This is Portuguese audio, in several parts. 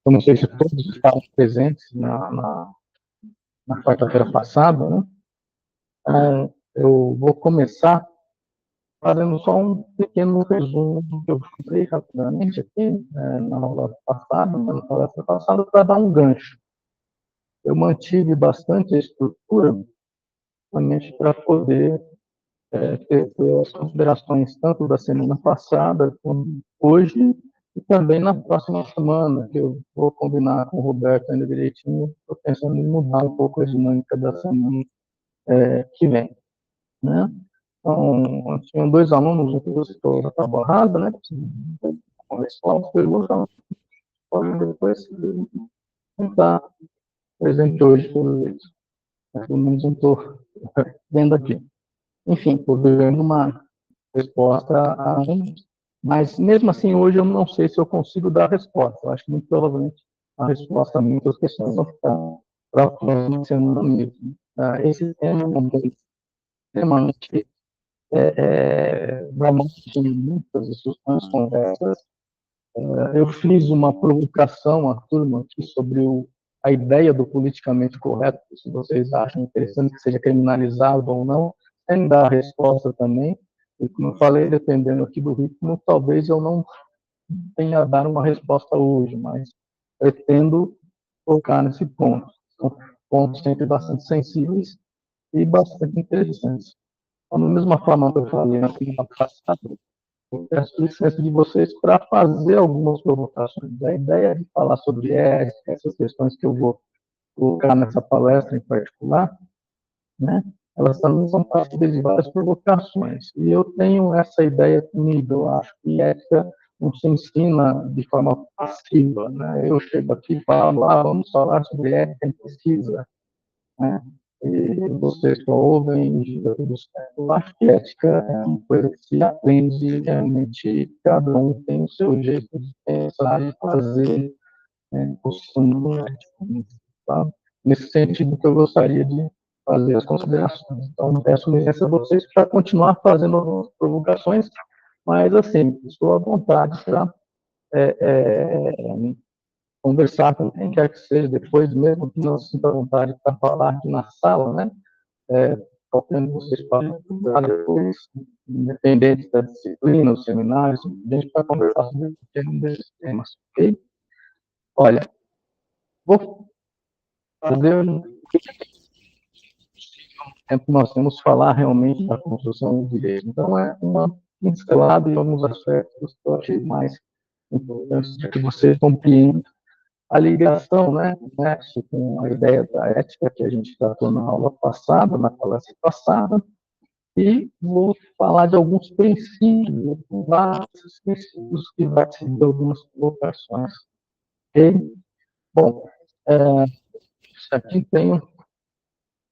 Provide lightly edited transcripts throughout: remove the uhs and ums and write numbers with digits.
Eu não sei se todos estavam presentes na quarta-feira passada, né? Então, eu vou começar fazendo só um pequeno resumo do que eu falei rapidamente aqui, na aula passada, na palestra passada, para dar um gancho. Eu mantive bastante a estrutura, justamente para poder ter as considerações tanto da semana passada como hoje e também na próxima semana, que eu vou combinar com o Roberto ainda direitinho. Estou pensando em mudar um pouco a dinâmica da semana que vem, né? Então, tinham dois alunos, um que você estou trabalhando, né? Com a escola, perguntam, podem depois não está presente hoje, pelo menos não estou vendo aqui. Enfim, estou vendo uma resposta a um, mas mesmo assim hoje eu não sei se eu consigo dar a resposta. Eu acho que muito provavelmente a resposta a muitas questões vai ficar para a próxima semana mesmo. Esse tema é um tema que realmente muitas discussões, conversas. Eu fiz uma provocação à turma aqui sobre a ideia do politicamente correto, se vocês acham interessante que seja criminalizado ou não, sem dar a resposta também. E como eu falei, dependendo aqui do ritmo, talvez eu não tenha a dar uma resposta hoje, mas pretendo tocar nesse ponto. São pontos sempre bastante sensíveis e bastante interessantes. Então, da mesma forma que eu falei na semana passada, eu peço licença de vocês para fazer algumas provocações. A ideia de falar sobre ética, essas questões que eu vou colocar nessa palestra em particular, né? Elas também são parte de várias provocações. E eu tenho essa ideia comigo. Eu acho que ética não se ensina de forma passiva, né? Eu chego aqui e falo, vamos falar sobre ética em pesquisa, né? E vocês só ouvem e diga tudo certo. Eu acho que ética é uma coisa que se aprende realmente, cada um tem o seu jeito de pensar e fazer, né, o seu ético, tá? Nesse sentido que eu gostaria de fazer as considerações. Então, peço licença a vocês para continuar fazendo as provocações, mas, assim, estou à vontade para conversar com quem quer que seja depois, mesmo que não sinta vontade para falar aqui na sala, né? Qualquer um de vocês pode procurar depois, independente da disciplina, os seminários, a gente vai conversar sobre um desses temas, ok? Olha, vou fazer um tempo que nós temos falar realmente da construção do direito. Então, é uma pincelada em alguns aspectos que eu achei mais importantes para que você compreenda a ligação, né, com a ideia da ética que a gente tratou na aula passada, na palestra passada, e vou falar de alguns princípios, vários princípios que vai ser de algumas colocações. Ok? Bom, isso aqui tem,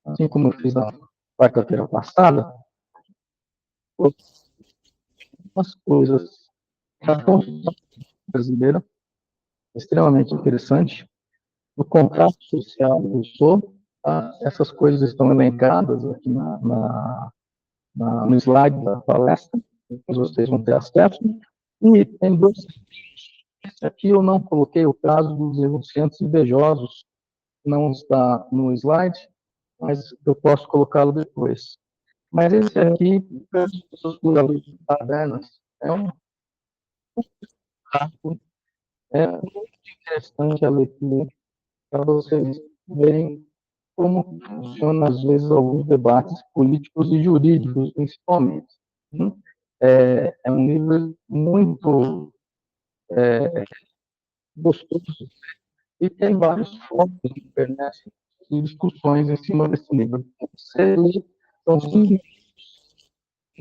assim como eu fiz na quarta-feira passada, algumas coisas da Constituição brasileira, extremamente interessante. No contrato social do Rousseau, essas coisas estão elencadas aqui no slide da palestra, depois vocês vão ter acesso. E tem dois. Esse aqui eu não coloquei o caso dos denunciantes invejosos, não está no slide, mas eu posso colocá-lo depois. Mas esse aqui, para as pessoas de tabernas, é um caso, é muito interessante a leitura, para vocês verem como funcionam, às vezes, alguns debates políticos e jurídicos, principalmente. É um livro muito gostoso e tem vários fóruns na internet e discussões em cima desse livro. Você lê, são 5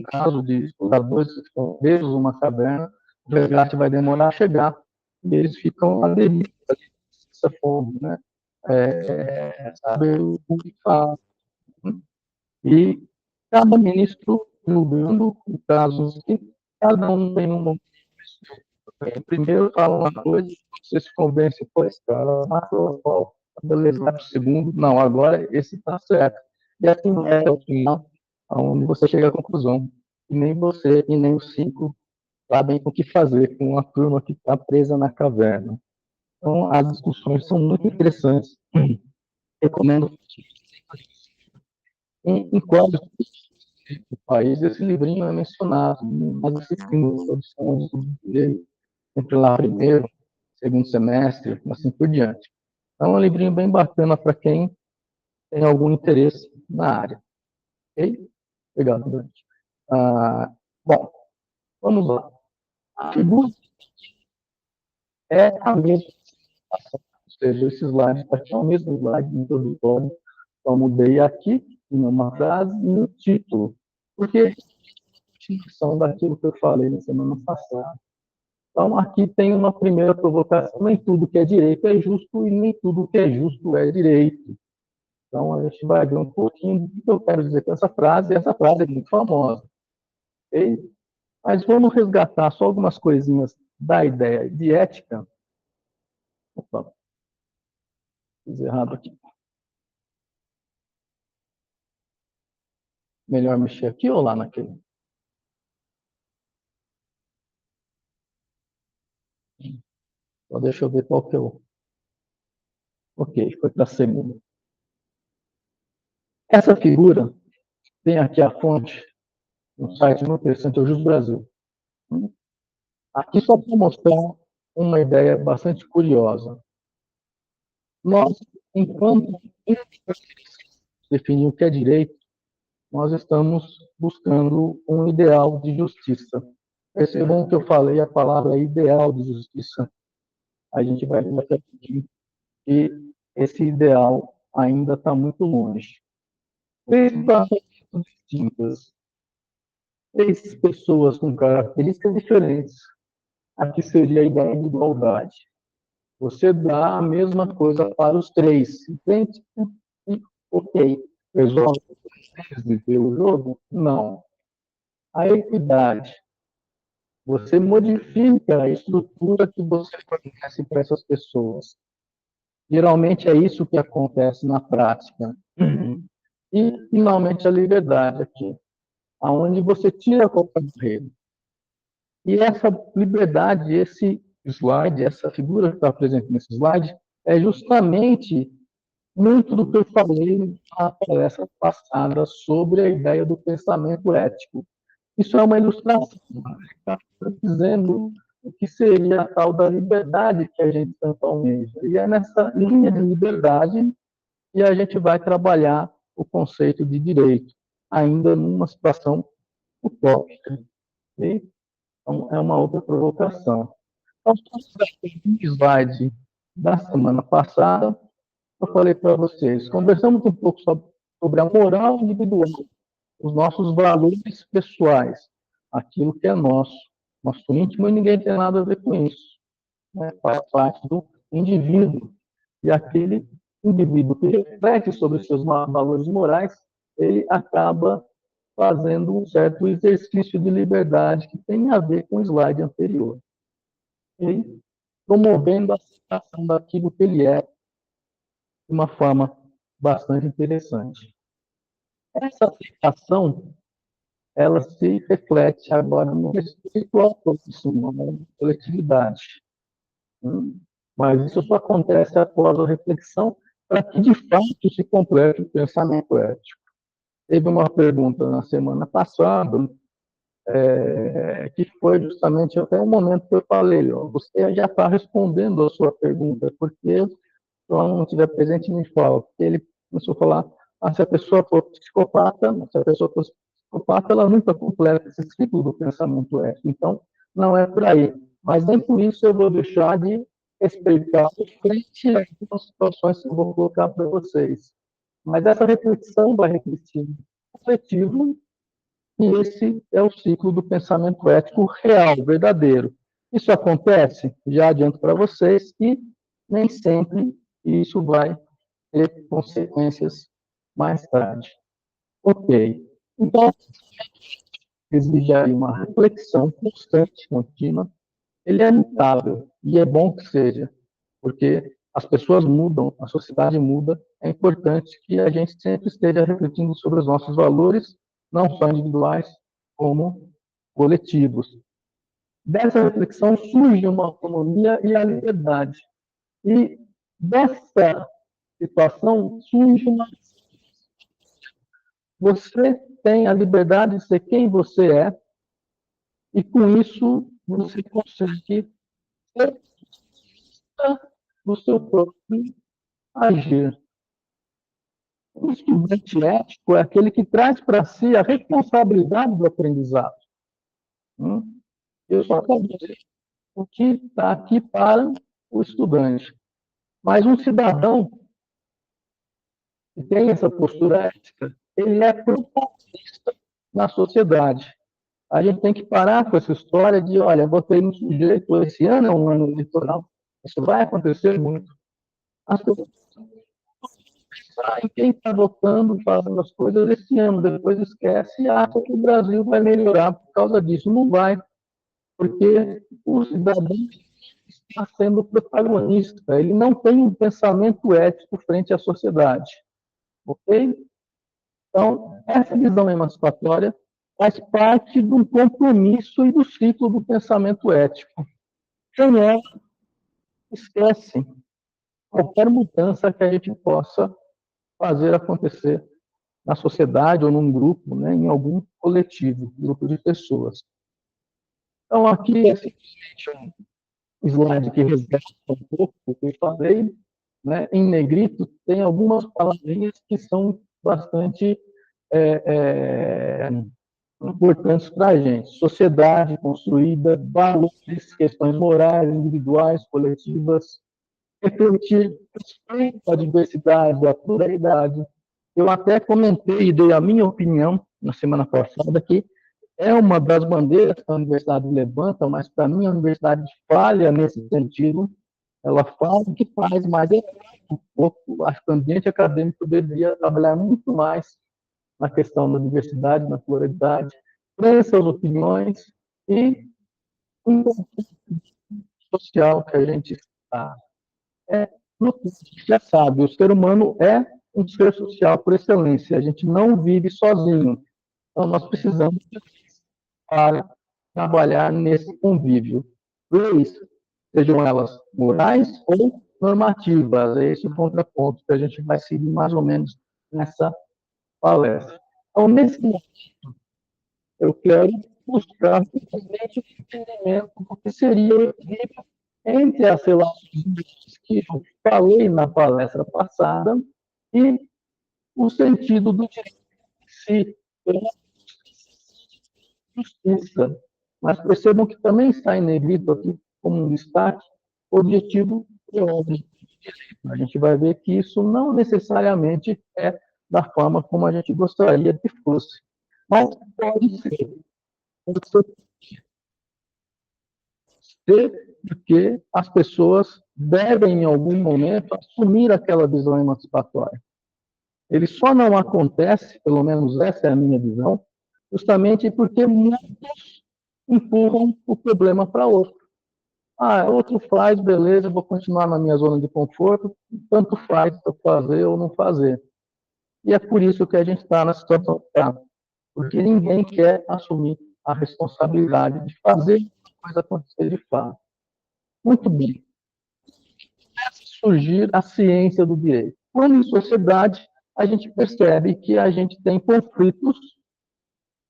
casos de estudadores que estão presos numa caverna, o resgate vai demorar a chegar, e eles ficam à deriva dessa forma, né? Saber o que faz. E cada ministro julgando casos que cada um tem um momento. Primeiro fala uma coisa, você se convence, pô, esse cara matou a pau. Beleza, vai pro segundo, não, agora esse tá certo. E assim é o final, onde você chega à conclusão. E nem você e nem os 5 sabem o que fazer com a turma que está presa na caverna. Então, as discussões são muito interessantes. Recomendo em quase o país, esse livrinho é mencionado, mas assistindo produções dele, sempre lá primeiro, segundo semestre, assim por diante. Então, é um livrinho bem bacana para quem tem algum interesse na área. Ok? Obrigado, Dante. Bom, vamos lá. A figura é a mesma, ou seja, esse slide está aqui, é o mesmo slide introdutório. Só mudei aqui, em uma frase e no título. Porque são daquilo que eu falei na semana passada. Então, aqui tem uma primeira provocação: nem tudo que é direito é justo e nem tudo que é justo é direito. Então, a gente vai ver um pouquinho do que eu quero dizer com essa frase, e essa frase é muito famosa. Okay? Mas vamos resgatar só algumas coisinhas da ideia de ética. Opa, fiz errado aqui. Melhor mexer aqui ou lá naquele? Então, deixa eu ver qual que eu... Ok, foi para a segunda. Essa figura tem aqui a fonte, no site muito interessante, é o Jus Brasil. Aqui só para mostrar uma ideia bastante curiosa. Nós, enquanto definir o que é direito, nós estamos buscando um ideal de justiça. Percebam que eu falei a palavra ideal de justiça. A gente vai ver que esse ideal ainda está muito longe. Três situações distintas, três pessoas com características diferentes. Aqui seria a ideia de igualdade. Você dá a mesma coisa para os três. Entende? Ok. Resolve viver o jogo? Não. A equidade. Você modifica a estrutura que você fornece para essas pessoas. Geralmente é isso que acontece na prática. E, finalmente, a liberdade aqui, aonde você tira qualquer barreira. E essa liberdade, esse slide, essa figura que está presente nesse slide, é justamente muito do que eu falei na palestra passada sobre a ideia do pensamento ético. Isso é uma ilustração, está dizendo o que seria a tal da liberdade que a gente tanto almeja. E é nessa linha de liberdade que a gente vai trabalhar o conceito de direito, ainda numa situação utópica. Okay? Então, é uma outra provocação. Então, no slide da semana passada, eu falei para vocês, conversamos um pouco sobre a moral individual, os nossos valores pessoais, aquilo que é nosso, nosso íntimo, e ninguém tem nada a ver com isso. Né? Faz parte do indivíduo. E aquele indivíduo que reflete sobre os seus valores morais, ele acaba fazendo um certo exercício de liberdade que tem a ver com o slide anterior. E promovendo a aceitação daquilo que ele é de uma forma bastante interessante. Essa aceitação, ela se reflete agora no respeito ao próximo, na coletividade. Mas isso só acontece após a reflexão para que, de fato, se complete o pensamento ético. Teve uma pergunta na semana passada, que foi justamente até o momento que eu falei, ó, você já está respondendo a sua pergunta, porque se eu não estiver presente, me fala. Porque ele começou a falar, se a pessoa for psicopata, se a pessoa for psicopata, ela nunca completa esse ciclo do pensamento ético. Então, não é por aí. Mas nem por isso eu vou deixar de respeitar frente a algumas situações que eu vou colocar para vocês. Mas essa reflexão vai refletir no coletivo, e esse é o ciclo do pensamento ético real, verdadeiro. Isso acontece, já adianto para vocês, que nem sempre isso vai ter consequências mais tarde. Ok. Então, exige aí uma reflexão constante, contínua. Ele é mutável, e é bom que seja, porque as pessoas mudam, a sociedade muda. É importante que a gente sempre esteja refletindo sobre os nossos valores, não só individuais, como coletivos. Dessa reflexão surge uma autonomia e a liberdade. E dessa situação surge uma... Você tem a liberdade de ser quem você é, e com isso você consegue ser do seu próprio agir. O estudante ético é aquele que traz para si a responsabilidade do aprendizado. Eu só quero dizer o que está aqui para o estudante. Mas um cidadão que tem essa postura ética, ele é protagonista na sociedade. A gente tem que parar com essa história de, olha, votei no sujeito, esse ano é um ano eleitoral, isso vai acontecer muito. As pessoas sabem quem está votando, fazendo as coisas esse ano, depois esquece e acha que o Brasil vai melhorar por causa disso. Não vai, porque o cidadão está sendo protagonista, ele não tem um pensamento ético frente à sociedade. Ok? Então, essa visão emancipatória faz parte de um compromisso e do ciclo do pensamento ético. Sem ela, esquece qualquer mudança que a gente possa fazer acontecer na sociedade ou num grupo, né, em algum coletivo, grupo de pessoas. Então, aqui é simplesmente um slide que resgata um pouco o que eu falei, né? Em negrito tem algumas palavrinhas que são bastante importantes para a gente. Sociedade construída, valores, questões morais, individuais, coletivas, refletir respeito à diversidade, à pluralidade. Eu até comentei e dei a minha opinião na semana passada que é uma das bandeiras que a universidade levanta, mas para mim a universidade falha nesse sentido. Ela fala o que faz, mas é um pouco, acho que o ambiente acadêmico deveria trabalhar muito mais na questão da diversidade, na pluralidade, ter suas opiniões e um social que a gente está. A gente já sabe, o ser humano é um ser social por excelência, a gente não vive sozinho. Então, nós precisamos para trabalhar nesse convívio. Leis, sejam elas morais ou normativas, é esse o contraponto que a gente vai seguir mais ou menos nessa palestra. Então, nesse momento, eu quero buscar simplesmente o entendimento do que seria o equilíbrio entre as relações que eu falei na palestra passada e o sentido do direito em si, pela justiça. Mas percebam que também está em negrito aqui, como um destaque, o objetivo de ordem. A gente vai ver que isso não necessariamente é da forma como a gente gostaria que fosse. Mas pode ser. Porque as pessoas devem, em algum momento, assumir aquela visão emancipatória. Ele só não acontece, pelo menos essa é a minha visão, justamente porque muitos empurram o problema para outro. Ah, outro faz, beleza, vou continuar na minha zona de conforto, tanto faz eu fazer ou não fazer. E é por isso que a gente está na situação que está, porque ninguém quer assumir a responsabilidade de fazer a coisa acontecer de fato. Muito bem. Começa a surgir a ciência do direito. Quando em sociedade, a gente percebe que a gente tem conflitos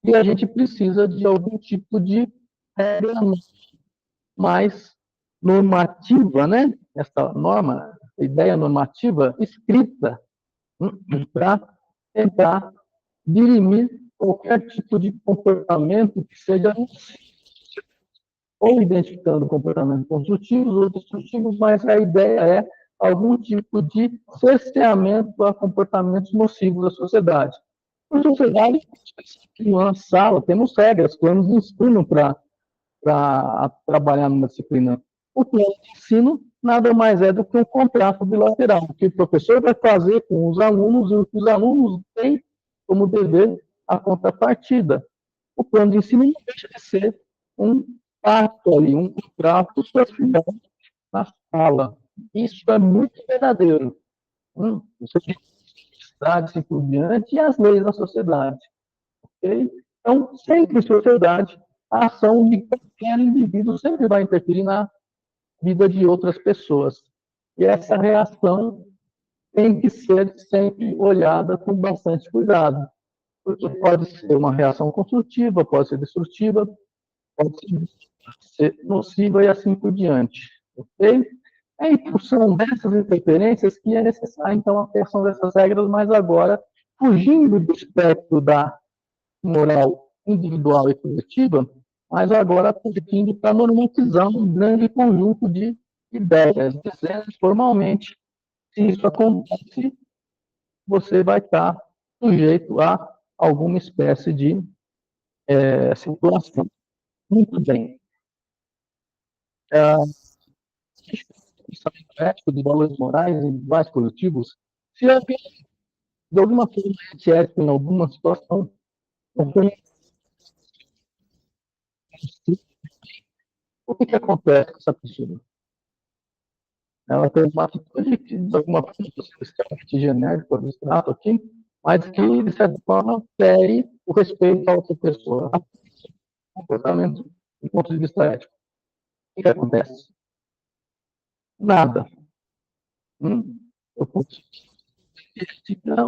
e a gente precisa de algum tipo de regra mais normativa, né? Essa norma, ideia normativa escrita para tentar dirimir qualquer tipo de comportamento que seja ou identificando comportamentos construtivos ou destrutivos, mas a ideia é algum tipo de cerceamento a comportamentos nocivos da sociedade. Na sociedade, em uma sala, temos regras, planos de ensino para trabalhar numa disciplina. O plano de ensino nada mais é do que um contrato bilateral, que o professor vai fazer com os alunos e o que os alunos têm como dever a contrapartida. O plano de ensino não deixa de ser um pacto ali, um contrato social na sala. Isso é muito verdadeiro. Você tem sociedade, assim por diante, e as leis da sociedade. Okay? Então, sempre em sociedade, a ação de qualquer indivíduo sempre vai interferir na vida de outras pessoas. E essa reação tem que ser sempre olhada com bastante cuidado, porque pode ser uma reação construtiva, pode ser destrutiva, pode ser nociva e assim por diante. Ok? É em função dessas interferências que é necessária, então, a criação dessas regras, mas agora, fugindo do espectro da moral individual e coletiva, mas agora partindo para normatizar um grande conjunto de ideias, dizendo formalmente, se isso acontece, você vai estar sujeito a alguma espécie de situação. Muito bem. O pensamento ético de valores morais individuais coletivos, se alguém, de alguma forma, é antiético em alguma situação, o que acontece com essa pessoa? Ela tem uma atitude que, de alguma forma, extremamente genérica, abstrato aqui, mas que, de certa forma, fere o respeito à outra pessoa. Comportamento do ponto de vista ético. O que acontece? Nada. Eu posso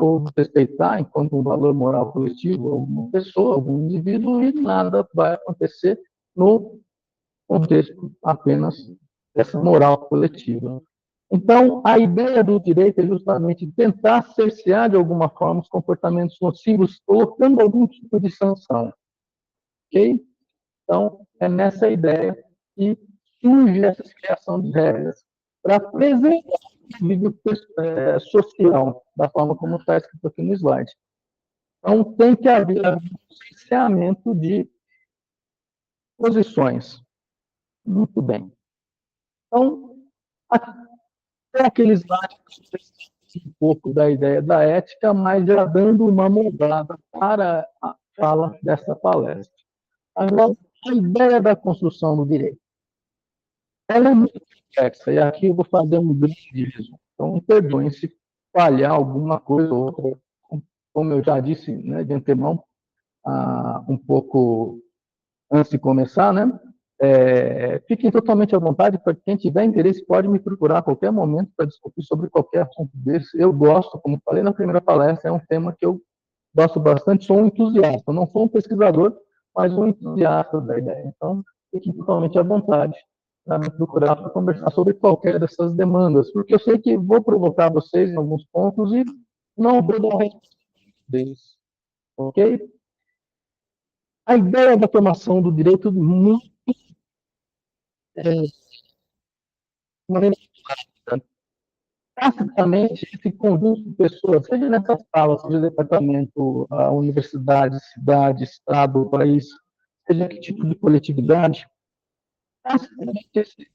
ou respeitar enquanto um valor moral coletivo alguma pessoa, algum indivíduo, e nada vai acontecer no contexto apenas dessa moral coletiva. Então, a ideia do direito é justamente tentar cercear de alguma forma os comportamentos nocivos, colocando algum tipo de sanção. Ok? Então, é nessa ideia que surge essa criação de regras para preservar o convívio social, da forma como está escrito aqui no slide. Então, tem que haver um cerceamento de posições. Muito bem. Então, até aquele slide um pouco da ideia da ética, mas já dando uma moldada para a fala dessa palestra. Agora, a ideia da construção do direito. Ela é muito complexa, e aqui eu vou fazer um grande resumo. Então, perdoem se falhar alguma coisa ou outra, como eu já disse, né, de antemão, um pouco antes de começar, né? Fiquem totalmente à vontade, para quem tiver interesse pode me procurar a qualquer momento para discutir sobre qualquer assunto desse. Eu gosto, como falei na primeira palestra, é um tema que eu gosto bastante, sou um entusiasta, não sou um pesquisador, mas um entusiasta da ideia. Então, fiquem totalmente à vontade para me procurar para conversar sobre qualquer dessas demandas, porque eu sei que vou provocar vocês em alguns pontos e não vou dar resposta deles, ok? A ideia da formação do direito muito de maneira praticamente esse conjunto de pessoas, seja nessa sala, seja departamento, a universidade, cidade, estado, país, seja que tipo de coletividade, praticamente esse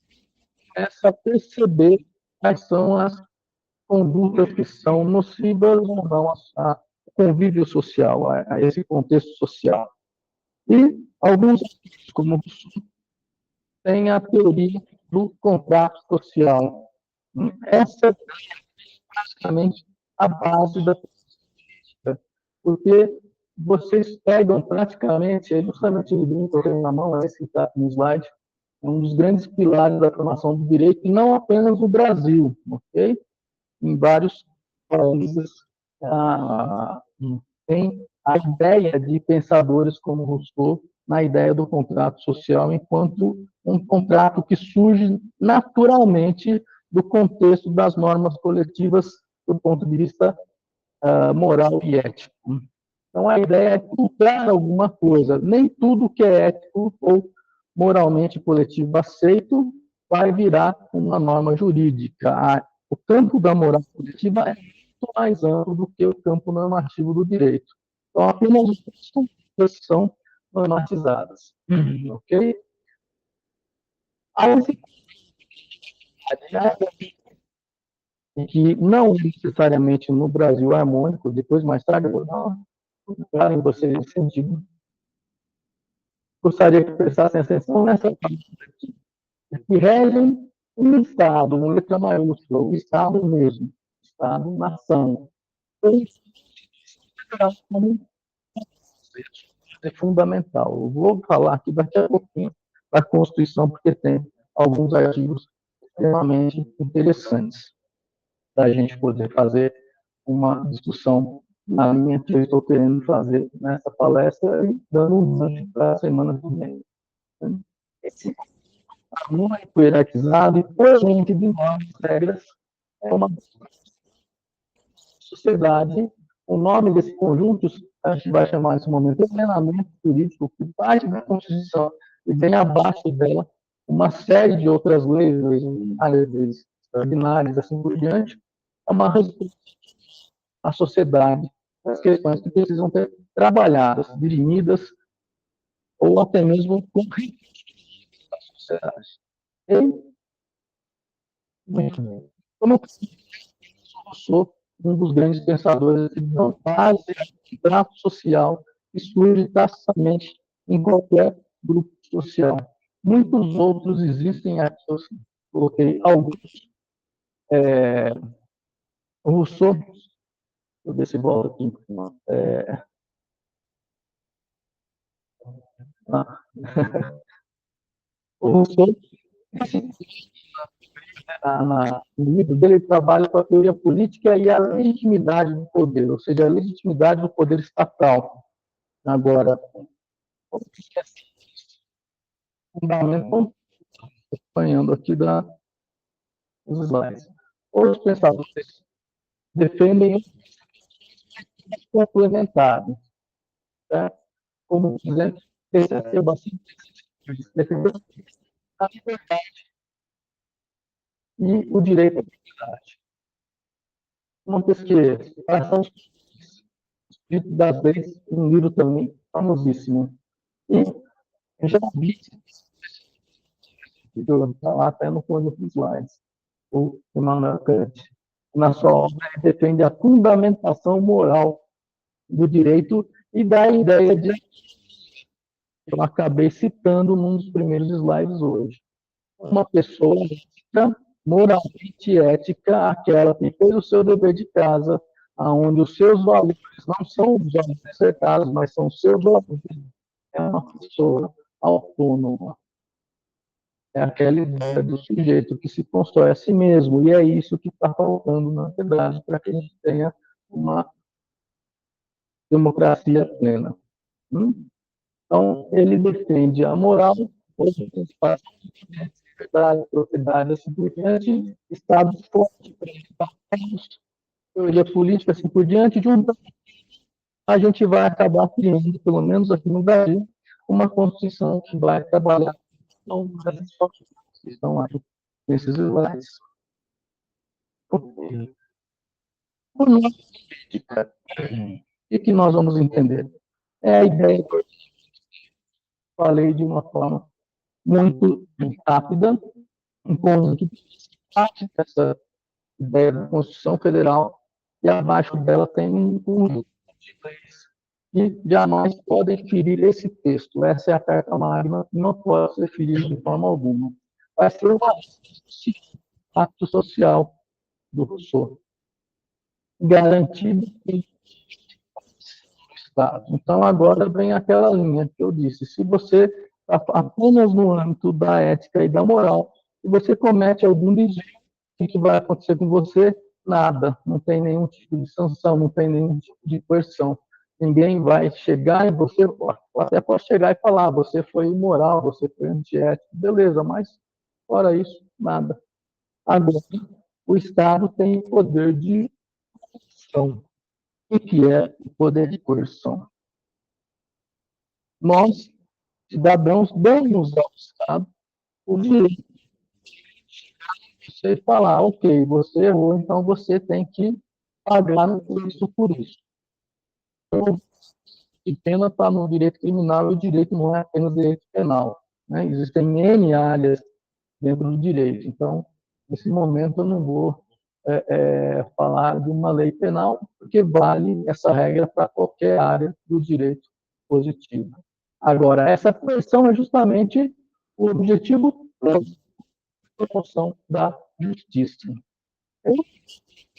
começa a perceber quais são as condutas que são nocivas ou não ao convívio social, a esse contexto social. E alguns, como tem a teoria do contrato social. Essa é basicamente a base da política, porque vocês pegam praticamente, é justamente o livro que eu tenho na mão, esse que está no slide, um dos grandes pilares da formação do direito, e não apenas no Brasil, ok? Em vários países ah, tem a ideia de pensadores como Rousseau na ideia do contrato social enquanto um contrato que surge naturalmente do contexto das normas coletivas do ponto de vista moral e ético. Então, a ideia é culpar alguma coisa. Nem tudo que é ético ou moralmente coletivo aceito vai virar uma norma jurídica. O campo da moral coletiva é muito mais amplo do que o campo normativo do direito. Então, apenas as coisas são normatizadas. Ok? A que não é necessariamente no Brasil harmônico, depois, mais tarde, eu vou dar uma em você nesse sentido. Gostaria que prestassem atenção nessa parte aqui, que regem um Estado, uma letra maiúscula, o Estado mesmo, Estado-nação. É fundamental. Eu vou falar aqui daqui a pouquinho da Constituição, porque tem alguns artigos extremamente interessantes para a gente poder fazer uma discussão na linha que eu estou querendo fazer nessa palestra e dando um gancho para a semana que vem. Esse aluno hierarquizado e coerente de novas regras é uma sociedade. O nome desse conjunto, a gente vai chamar nesse momento, de ordenamento jurídico, que parte da Constituição e vem abaixo dela uma série de outras leis, leis extraordinárias, assim por diante, é uma resposta à sociedade, as questões que precisam ser trabalhadas, dirimidas, ou até mesmo corrigidas da sociedade. E, como eu sou um dos grandes pensadores que não faz o trato social que surge tacitamente em qualquer grupo social. Muitos outros existem aqui, eu coloquei alguns. O Rousseau, deixa eu ver se volta aqui. Ah, o Rousseau, no livro dele, ele trabalha com a teoria política e a legitimidade do poder, ou seja, a legitimidade do poder estatal. Agora, o que é fundamental, acompanhando aqui dos slides. Os pensadores defendem os complementares, tá? Como, por exemplo, esse é bastante defender a liberdade e o direito à propriedade. Uma pesquisa, quais são os direitos das leis, um livro também famosíssimo. E eu já vi, está lá até no fundo dos slides, o Emmanuel Kant. Na sua obra, ele defende a fundamentação moral do direito e da ideia de eu acabei citando num dos primeiros slides hoje. Uma pessoa ética, moralmente ética, aquela que fez o seu dever de casa, onde os seus valores não são os valores acertados, mas são os seus valores. É uma pessoa autônoma. É aquela ideia do sujeito que se constrói a si mesmo, e é isso que está faltando, na verdade, para que a gente tenha uma democracia plena. Então, ele defende a moral, os espaços de liberdade, propriedade, assim por diante, Estado forte para evitar teoria política, assim por diante, de um a gente vai acabar criando, pelo menos aqui no Brasil, uma Constituição que vai trabalhar com as que estão aí nesses slides. Por nossa política, o que nós vamos entender? É a ideia que eu falei de uma forma muito rápida, um conjunto de parte dessa ideia da Constituição Federal, e abaixo dela tem um conjunto de leis que jamais podem ferir esse texto. Essa é a carta magna que não pode ser ferida de forma alguma. Vai ser um ato social do Rousseau, garantido pelo Estado. Então, agora vem aquela linha que eu disse. Se você está apenas no âmbito da ética e da moral, e você comete algum desvio, o que vai acontecer com você? Nada. Não tem nenhum tipo de sanção, não tem nenhum tipo de coerção. Ninguém vai chegar em você, até pode chegar e falar, você foi imoral, você foi antiético, beleza, mas fora isso, nada. Agora, o Estado tem poder de coerção. O que é o poder de coerção? Nós, cidadãos, damos ao Estado o direito de você falar, ok, você errou, então você tem que pagar por isso. Então, a pena está no direito criminal e o direito não é apenas direito penal. Né? Existem N áreas dentro do direito. Então, nesse momento, eu não vou falar de uma lei penal, porque vale essa regra para qualquer área do direito positivo. Agora, essa coerção é justamente o objetivo da promoção da justiça.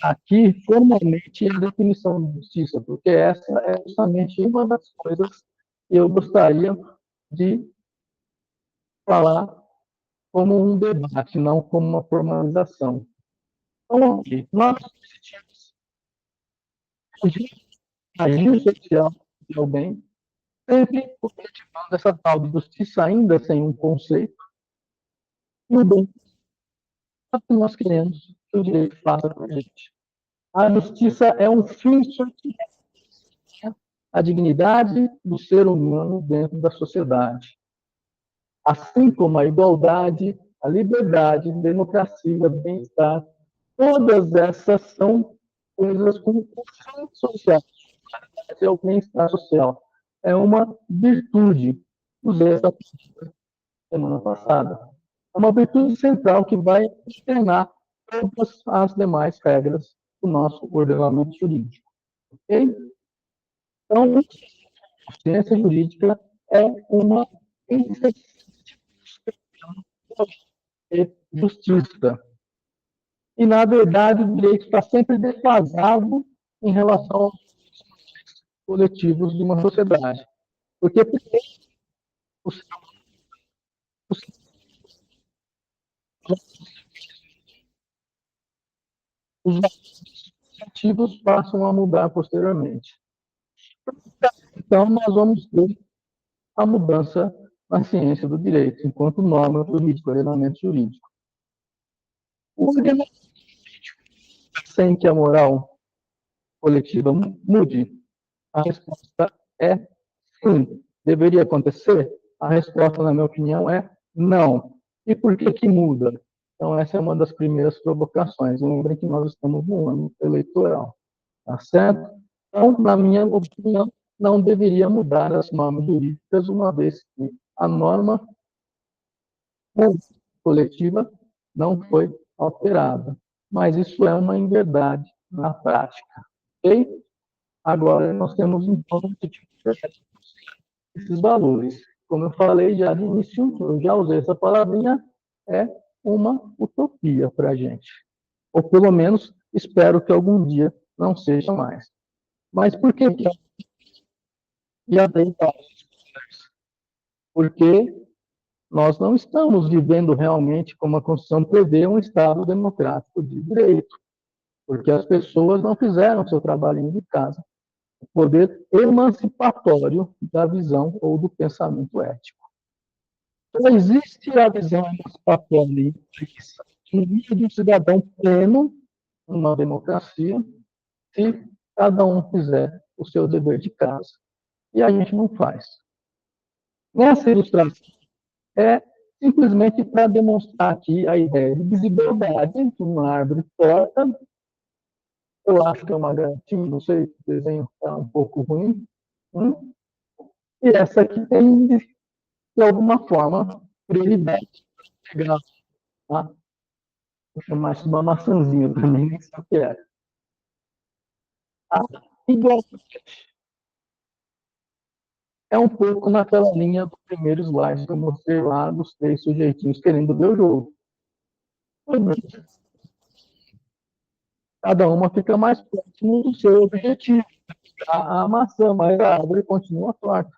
Aqui, formalmente, é a definição de justiça, porque essa é justamente uma das coisas que eu gostaria de falar como um debate, não como uma formalização. Então, nós agir social do bem, sempre objetivando essa tal de justiça, ainda sem um conceito, e o bem que nós queremos que o direito faça com a gente. A justiça é um fim que a dignidade do ser humano dentro da sociedade, assim como a igualdade, a liberdade, a democracia, bem-estar, todas essas são coisas com fim social, é o bem-estar social. É uma virtude, usei essa semana passada. É uma virtude central que vai externar todas as demais regras do nosso ordenamento jurídico. Okay? Então, a ciência jurídica é uma justiça. E, na verdade, o direito está sempre defasado em relação aos coletivos de uma sociedade. Porque os, os, os coletivos passam a mudar posteriormente. Então, nós vamos ter a mudança na ciência do direito, enquanto norma jurídica, ordenamento jurídico. O ordenamento sem que a moral coletiva mude, a resposta é sim. Deveria acontecer? A resposta, na minha opinião, é não. E por que que muda? Então, essa é uma das primeiras provocações. Lembrem que nós estamos no ano eleitoral, tá certo? Então, na minha opinião, não deveria mudar as normas jurídicas, uma vez que a norma coletiva não foi alterada. Mas isso é uma inverdade na prática. Ok? Agora, nós temos então esses valores. Como eu falei já de início, eu já usei essa palavrinha, é uma utopia para a gente. Ou pelo menos espero que algum dia não seja mais. Mas por que já tem porque nós não estamos vivendo realmente como a Constituição prevê um Estado democrático de direito, porque as pessoas não fizeram seu trabalhinho de casa, o poder emancipatório da visão ou do pensamento ético. Então, existe a visão emancipatória no nível de um cidadão pleno, numa democracia, se cada um fizer o seu dever de casa. E a gente não faz. Nessa ilustração, é simplesmente para demonstrar aqui a ideia de desigualdade entre uma árvore torta, eu acho que é uma garantia, não sei, o desenho está um pouco ruim, e essa aqui tem, de alguma forma, prioridade. Tá? Vou chamar isso de uma maçãzinha também, nem sei o que é. A igualdade é um pouco naquela linha do primeiro slide que eu mostrei lá dos três sujeitinhos querendo ver o jogo. Cada uma fica mais próximo do seu objetivo, a maçã, mas a árvore continua torta.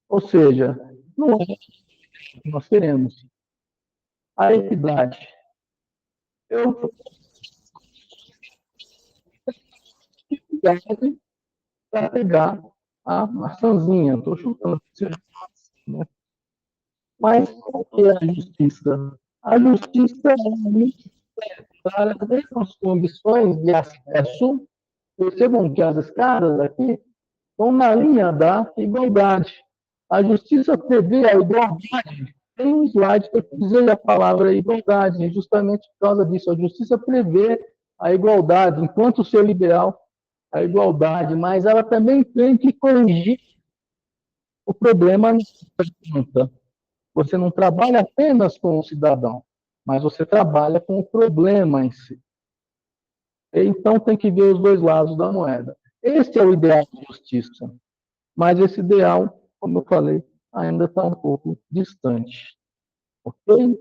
Ou seja, não é o que nós queremos. A equidade. Eu equidade para pegar a maçãzinha. Estou chutando. Né? Mas o que é a justiça? A justiça é para as mesmas condições de acesso. Percebam que as escadas aqui estão na linha da igualdade. A justiça prevê a igualdade. Tem um slide que eu usei a palavra igualdade, justamente por causa disso. A justiça prevê a igualdade, enquanto ser liberal, a igualdade, mas ela também tem que corrigir o problema na conta. Você não trabalha apenas com o cidadão, mas você trabalha com o problema em si. Então tem que ver os dois lados da moeda. Este é o ideal de justiça. Mas esse ideal, como eu falei, ainda está um pouco distante. Ok?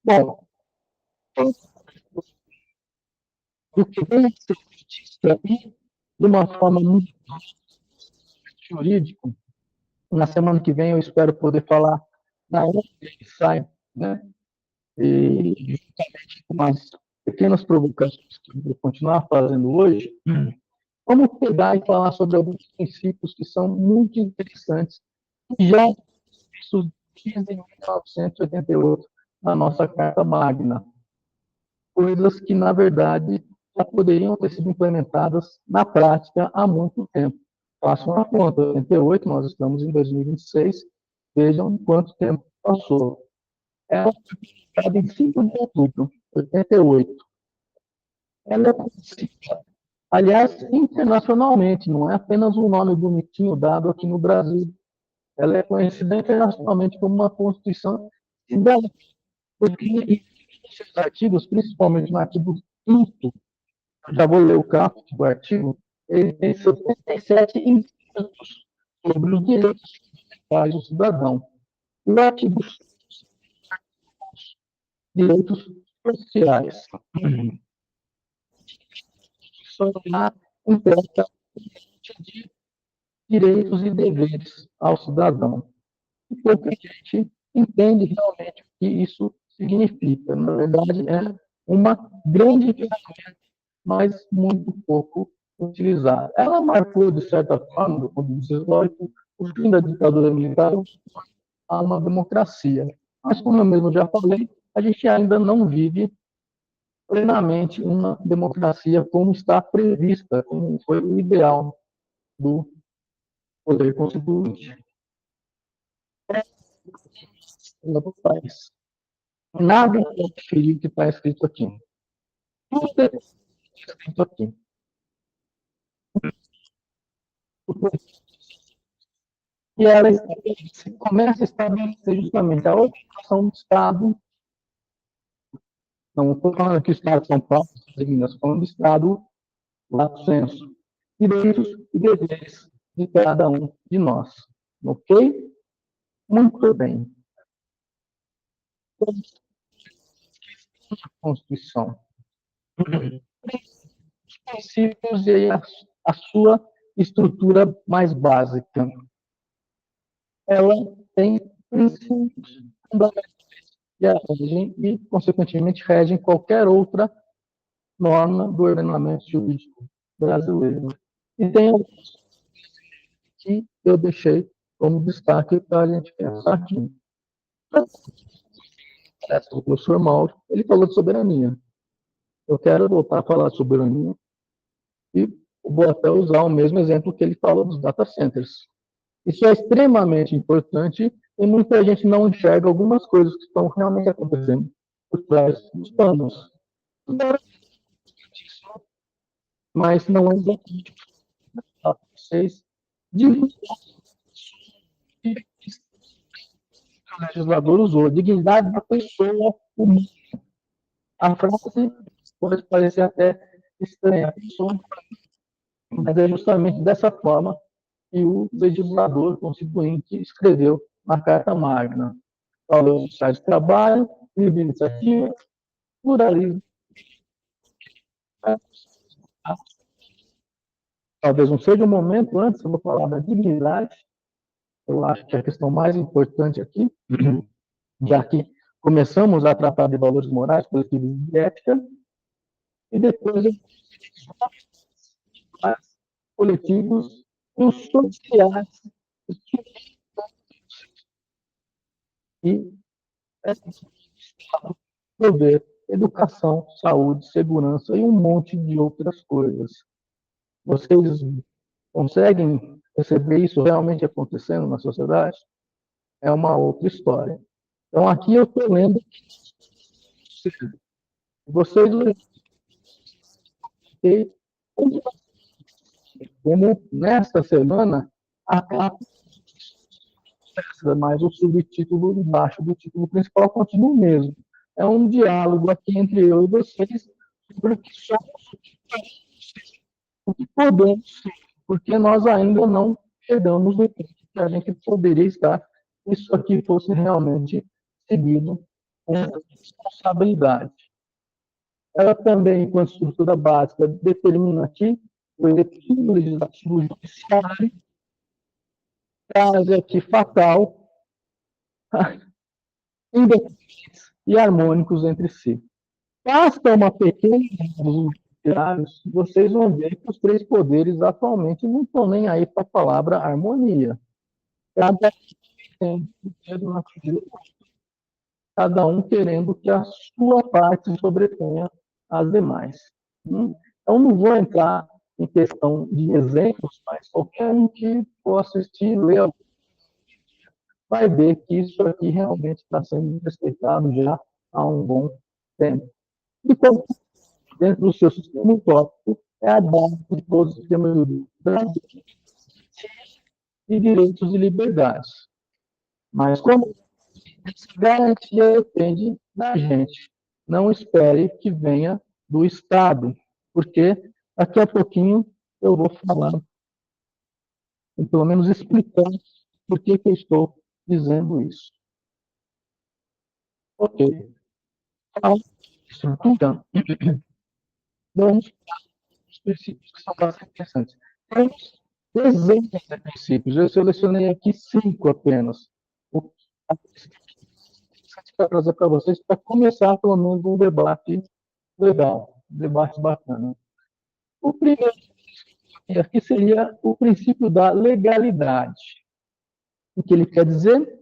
Bom, o que vem a ser justiça e, de uma forma muito jurídica, na semana que vem eu espero poder falar na hora que ele sai, né? E juntamente com as pequenas provocações que eu vou continuar fazendo hoje, vamos pegar e falar sobre alguns princípios que são muito interessantes, que já isso desde 1988 na nossa Carta Magna, coisas que, na verdade, já poderiam ter sido implementadas na prática há muito tempo. Façam a conta, 88, nós estamos em 2026, vejam quanto tempo passou. Ela foi publicada em 5 de outubro de 88. Ela é conhecida, aliás, internacionalmente, não é apenas um nome bonitinho dado aqui no Brasil. Ela é conhecida internacionalmente como uma Constituição cidadã, porque em seus artigos, principalmente no artigo 5º, já vou ler o caput do artigo, ele tem 77 incisos sobre os direitos fundamentais do cidadão. E o artigo direitos sociais. Só há um trata de direitos e deveres ao cidadão. E pouca gente entende realmente o que isso significa. Na verdade, é uma grande ferramenta, mas muito pouco utilizada. Ela marcou, de certa forma, do ponto de vista histórico, o fim da ditadura militar a uma democracia. Mas, como eu mesmo já falei, a gente ainda não vive plenamente uma democracia como está prevista, como foi o ideal do poder constituinte do país. Nada é diferir o que está escrito aqui. Tudo é escrito aqui. E ela começa a estabelecer justamente a organização do Estado. Não estou falando aqui do Estado de São Paulo, estou falando do Estado lato sensu. Direitos e deveres de cada um de nós. Ok? Muito bem. Constituição. Os princípios e a sua estrutura mais básica. Ela tem princípios fundamentais que a regem e, consequentemente, regem qualquer outra norma do ordenamento jurídico brasileiro. E tem alguns que eu deixei como destaque para a gente pensar aqui. O professor Mauro, ele falou de soberania. Eu quero voltar a falar de soberania e vou até usar o mesmo exemplo que ele falou dos data centers. Isso é extremamente importante e muita gente não enxerga algumas coisas que estão realmente acontecendo por trás dos panos. Mas não é exatamente o que vocês de o legislador usou, dignidade da pessoa humana. A frase pode parecer até estranha, mas é justamente dessa forma que o legislador constituinte escreveu na Carta Magna. Falou de de trabalho, livre iniciativa, pluralismo. Talvez não seja o momento antes, eu vou falar da dignidade. Eu acho que é a questão mais importante aqui, já que começamos a tratar de valores morais, coletivos e de ética, e depois coletivos e os sociais e prover educação, saúde, segurança e um monte de outras coisas. Vocês conseguem perceber isso realmente acontecendo na sociedade? É uma outra história. Então, aqui eu estou lendo. Vocês, como nesta semana, mas o subtítulo embaixo do título principal continua o mesmo. É um diálogo aqui entre eu e vocês sobre o que somos, o que podemos ser, porque nós ainda não chegamos no ponto que a gente poderia estar se isso aqui fosse realmente seguido com responsabilidade. Ela também, enquanto estrutura básica, determina aqui o executivo, legislativo, judiciário, frase aqui fatal, independentes e harmônicos entre si. Basta uma pequena análise literários, vocês vão ver que os três poderes atualmente não estão nem aí para a palavra harmonia. Cada um tem o dedo na ferida, cada um querendo que a sua parte sobreponha às demais. Então, não vou entrar em questão de exemplos, mas qualquer um que for assistir, ler, vai ver que isso aqui realmente está sendo respeitado já há um bom tempo. E como dentro do seu sistema utópico é a base de todo o sistema jurídico e direitos e liberdades. Mas como essa garantia depende da gente, não espere que venha do Estado, porque daqui a pouquinho eu vou falar, ou pelo menos explicar por que eu estou dizendo isso. Ok. Falando de estrutura, vamos para os princípios que são bastante interessantes. Temos dezenas de princípios, eu selecionei aqui 5 apenas. O que eu trazer para vocês para começar, pelo menos, um debate legal, um debate bacana. O primeiro aqui seria o princípio da legalidade. O que ele quer dizer?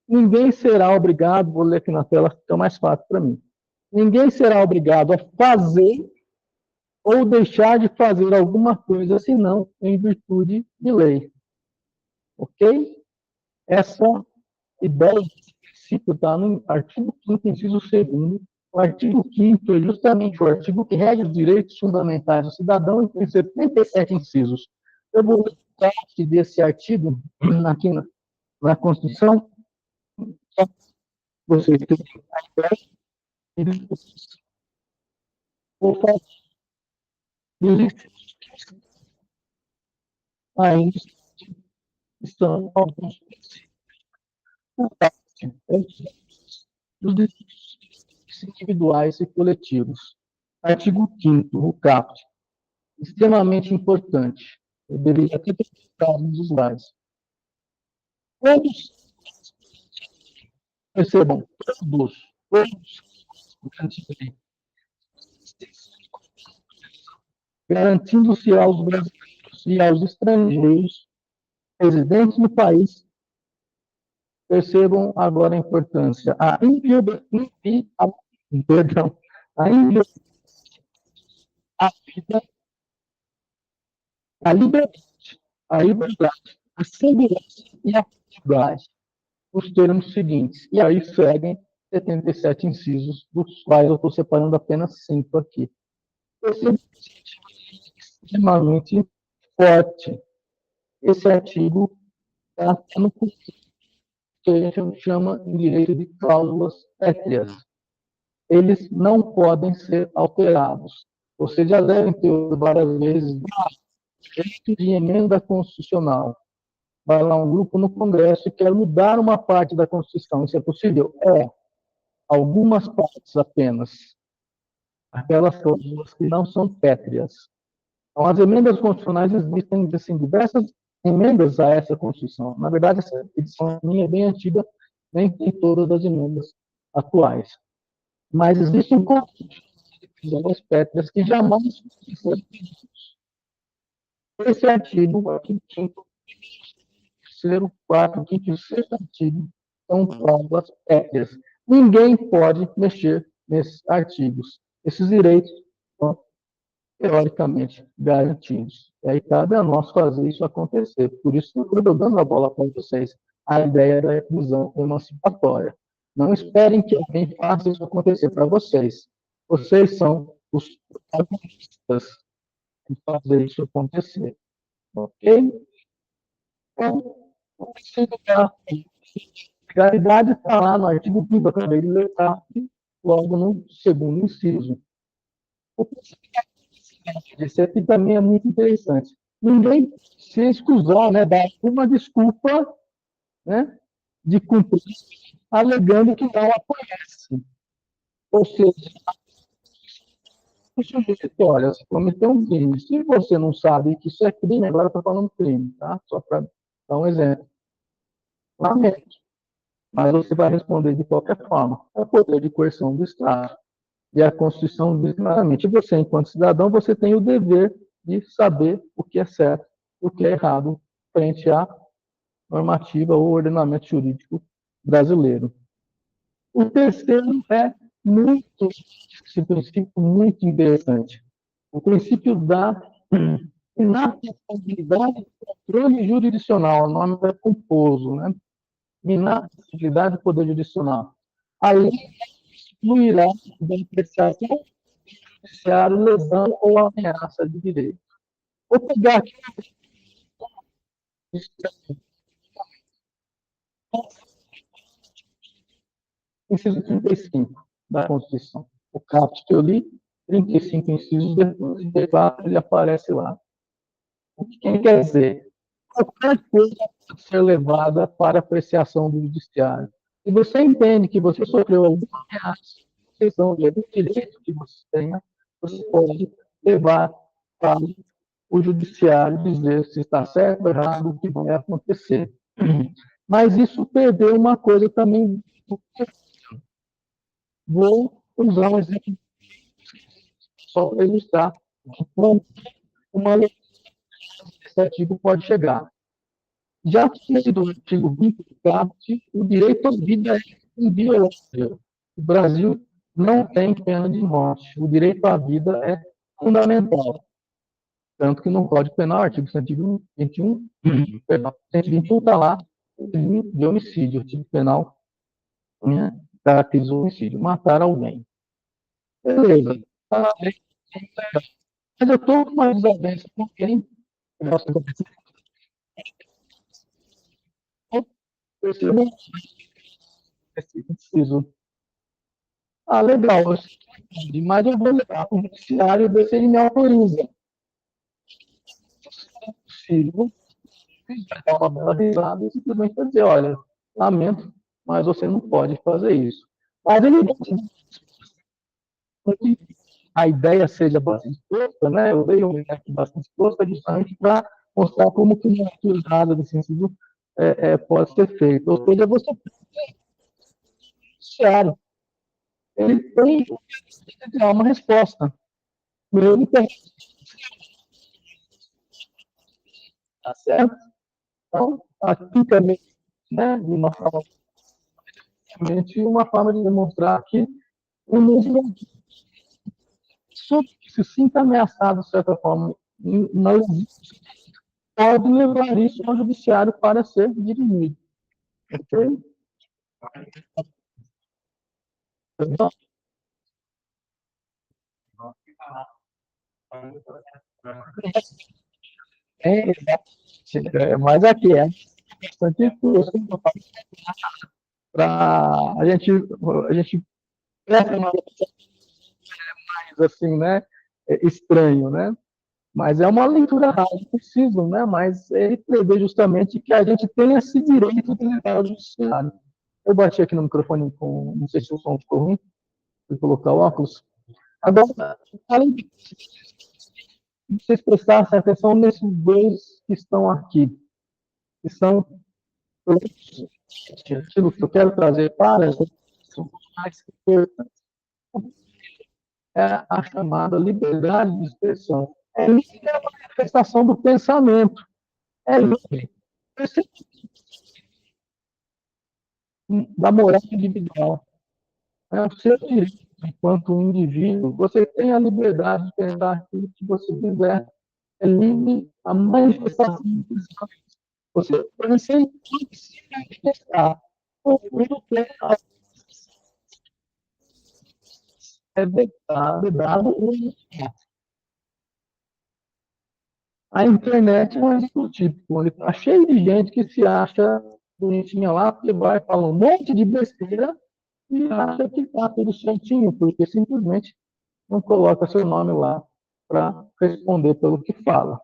Ninguém será obrigado, vou ler aqui na tela, fica mais fácil para mim. Ninguém será obrigado a fazer ou deixar de fazer alguma coisa, senão em virtude de lei. Ok? Essa ideia, esse princípio está no artigo 5º, inciso 2º. O artigo 5º é justamente o artigo que rege os direitos fundamentais do cidadão e tem 77 incisos. Eu vou ler parte desse artigo aqui na Constituição, só para vocês terem a ideia, e depois vou falar dos incisos que ainda estão alguns princípios. O parte dos direitos individuais e coletivos. Artigo 5º, o caput, extremamente importante. Eu deveria ter explicado nos slides. Todos, percebam, todos garantindo-se aos brasileiros e aos estrangeiros residentes no país, percebam agora a importância, perdão, a vida, a liberdade, a segurança e a liberdade, os termos seguintes. E aí seguem 77 incisos, dos quais eu estou separando apenas 5 aqui. Esse é extremamente forte. Esse artigo está no que a gente chama em direito de cláusulas pétreas. Eles não podem ser alterados. Vocês já devem ter ouvido várias vezes direito de emenda constitucional. Vai lá um grupo no Congresso e quer mudar uma parte da Constituição. Isso é possível? É. Algumas partes apenas. Aquelas cláusulas que não são pétreas. Então, as emendas constitucionais existem assim, diversas emendas a essa Constituição. Na verdade, essa edição minha é bem antiga, nem tem todas as emendas atuais. Mas existem constituições pétreas que jamais foram pedidos. Esse artigo, artigo 5º, terceiro, quarto, quinto e sexto artigo, são cláusulas pétreas. Ninguém pode mexer nesses artigos. Esses direitos são teoricamente garantidos. E aí cabe a nós fazer isso acontecer. Por isso, eu estou dando a bola para vocês. A ideia da reclusão emancipatória. Não esperem que alguém faça isso acontecer para vocês. Vocês são os protagonistas de fazer isso acontecer. Ok? Então, o princípio da legalidade está lá no artigo 5º, eu acabei de ler, tá? Logo no segundo inciso. O princípio esse aqui também é muito interessante. Ninguém se excusar, né, dar uma desculpa, né, de cumprir, alegando que não a conhece. Ou seja, o sujeito, olha, você cometeu um crime. Se você não sabe que isso é crime, agora eu estou falando crime, tá? Só para dar um exemplo. Lamento. mas você vai responder de qualquer forma. É o poder de coerção do Estado. E a Constituição diz claramente, você, enquanto cidadão, você tem o dever de saber o que é certo e o que é errado frente à normativa ou ordenamento jurídico brasileiro. O terceiro é muito, esse princípio muito interessante. O princípio da inaplicabilidade do controle jurisdicional, o nome é composto, né? Inaplicabilidade do poder jurisdicional. A lei excluirá da apreciação judiciário lesão ou ameaça de direito. Vou pegar aqui o inciso 35 da Constituição. O caput que eu li, 35 incisos, depois de 4 ele aparece lá. O que quer dizer? Qualquer coisa pode ser levada para apreciação do judiciário. Se você entende que você sofreu alguma ameaça, questão de algum direito que você tenha, você pode levar para o judiciário dizer se está certo ou errado o que vai acontecer. Mas isso perdeu uma coisa também. Vou usar um exemplo só para ilustrar como uma lei desse artigo pode chegar. Já que no artigo 20 do CAPT, o direito à vida é inviolável. O Brasil não tem pena de morte. O direito à vida é fundamental. Tanto que no Código Penal, artigo 121, perdão, 121 está lá, de homicídio, artigo penal, né, caracteriza o homicídio, matar alguém. Beleza. Tá, mas eu estou com uma desavença com quem? Nossa, eu percebo esse inciso. Ah, legal, mas eu vou levar para o judiciário ver se ele me autoriza. Se é possível, dar uma bela risada e simplesmente dizer, olha, lamento, mas você não pode fazer isso. Mas ele a ideia seja bastante exposta, né? Eu dei um aqui bastante exposta justamente para mostrar como que uma leitura desse sentido pode ser feita. Ou seja, você judiciário, ele tem que dar uma resposta. Mesmo que tá certo? Então, aqui também, né, de uma forma de demonstrar que o mesmo se sinta ameaçado, de certa forma, não pode levar isso ao judiciário para ser dirimido. Okay? Então, mas aqui é bastante para a gente presta mais assim, né? Estranho, né? Mas é uma leitura rápida, preciso, né? Mas ele prevê justamente que a gente tem esse direito de levar ao judiciário. Eu bati aqui no microfone com, não sei se o som ficou ruim, vou colocar o óculos. Agora, além de vocês prestarem atenção nesses dois que estão aqui, que são aquilo que eu quero trazer para as mais importantes, é a chamada liberdade de expressão. É livre a manifestação do pensamento. É livre. Da moral individual. É o seu direito enquanto indivíduo. Você tem a liberdade de pensar aquilo que você quiser. É livre a manifestação do pensamento. Você pode se manifestar. O mundo tem vedado a internet é um exemplo típico, onde está cheio de gente que se acha bonitinha lá, porque vai falar um monte de besteira e acha que está tudo certinho, porque simplesmente não coloca seu nome lá para responder pelo que fala.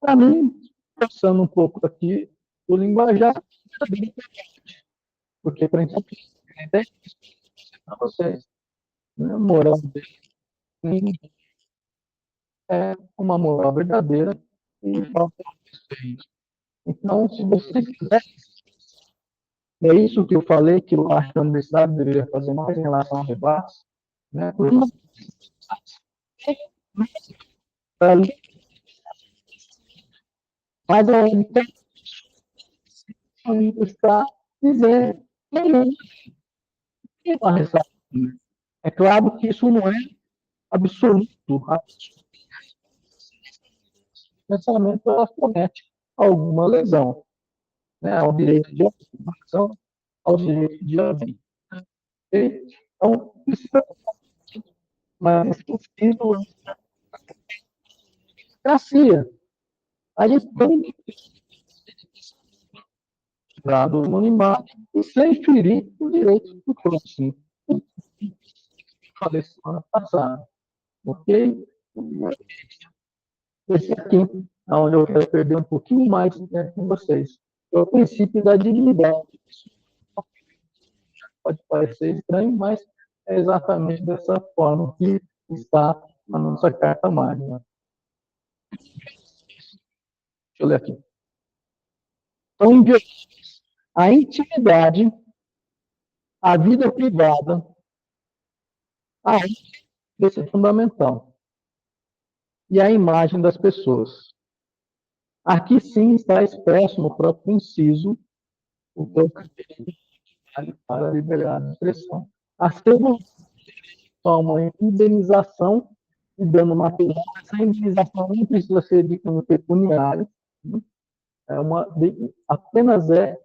Para mim, passando um pouco aqui do linguajar, porque para entender para vocês, né, moral é uma moral verdadeira e falta respeito. Então, se você quiser É isso que eu falei, que eu acho que a universidade deveria fazer mais em relação ao debate, né? Mas a educação está dizendo que a ressalva. É claro que isso não é absoluto. O pensamento ela comete alguma lesão, né? Ao direito de ocupação, ao direito de ouvir. Então, isso é mais possível democracia. A gente tem dado no anonimato e sem ferir o direito do próximo. Falei semana passada, ok? Esse aqui, onde eu quero perder um pouquinho mais de tempo com vocês. É o princípio da dignidade. Pode parecer estranho, mas é exatamente dessa forma que está na nossa Carta Magna. Deixa eu ler aqui. Então, a intimidade, a vida privada, a isso é fundamental. E a imagem das pessoas. Aqui sim está expresso no próprio inciso o que eu para liberar a expressão. A segunda é uma indenização de dano material. Essa indenização não precisa ser de cunho pecuniário, né? Apenas de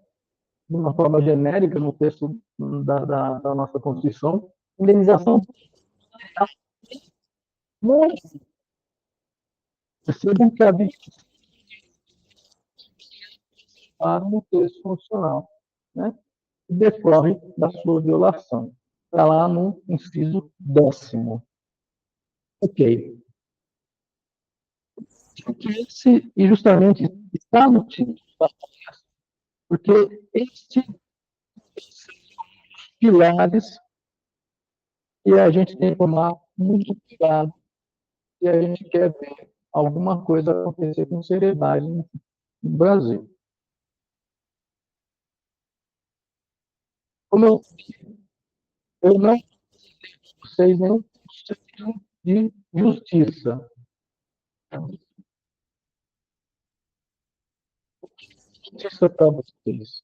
uma forma genérica, no texto da nossa Constituição, indenização não percebam que a vítima para no texto constitucional, né? E decorre da sua violação. Está lá no inciso 10º. Ok. E justamente está no título, porque estes pilares que a gente tem que tomar muito cuidado se a gente quer ver alguma coisa acontecer com seriedade no Brasil. Como eu não sei nenhum conceito de justiça. Justiça para vocês.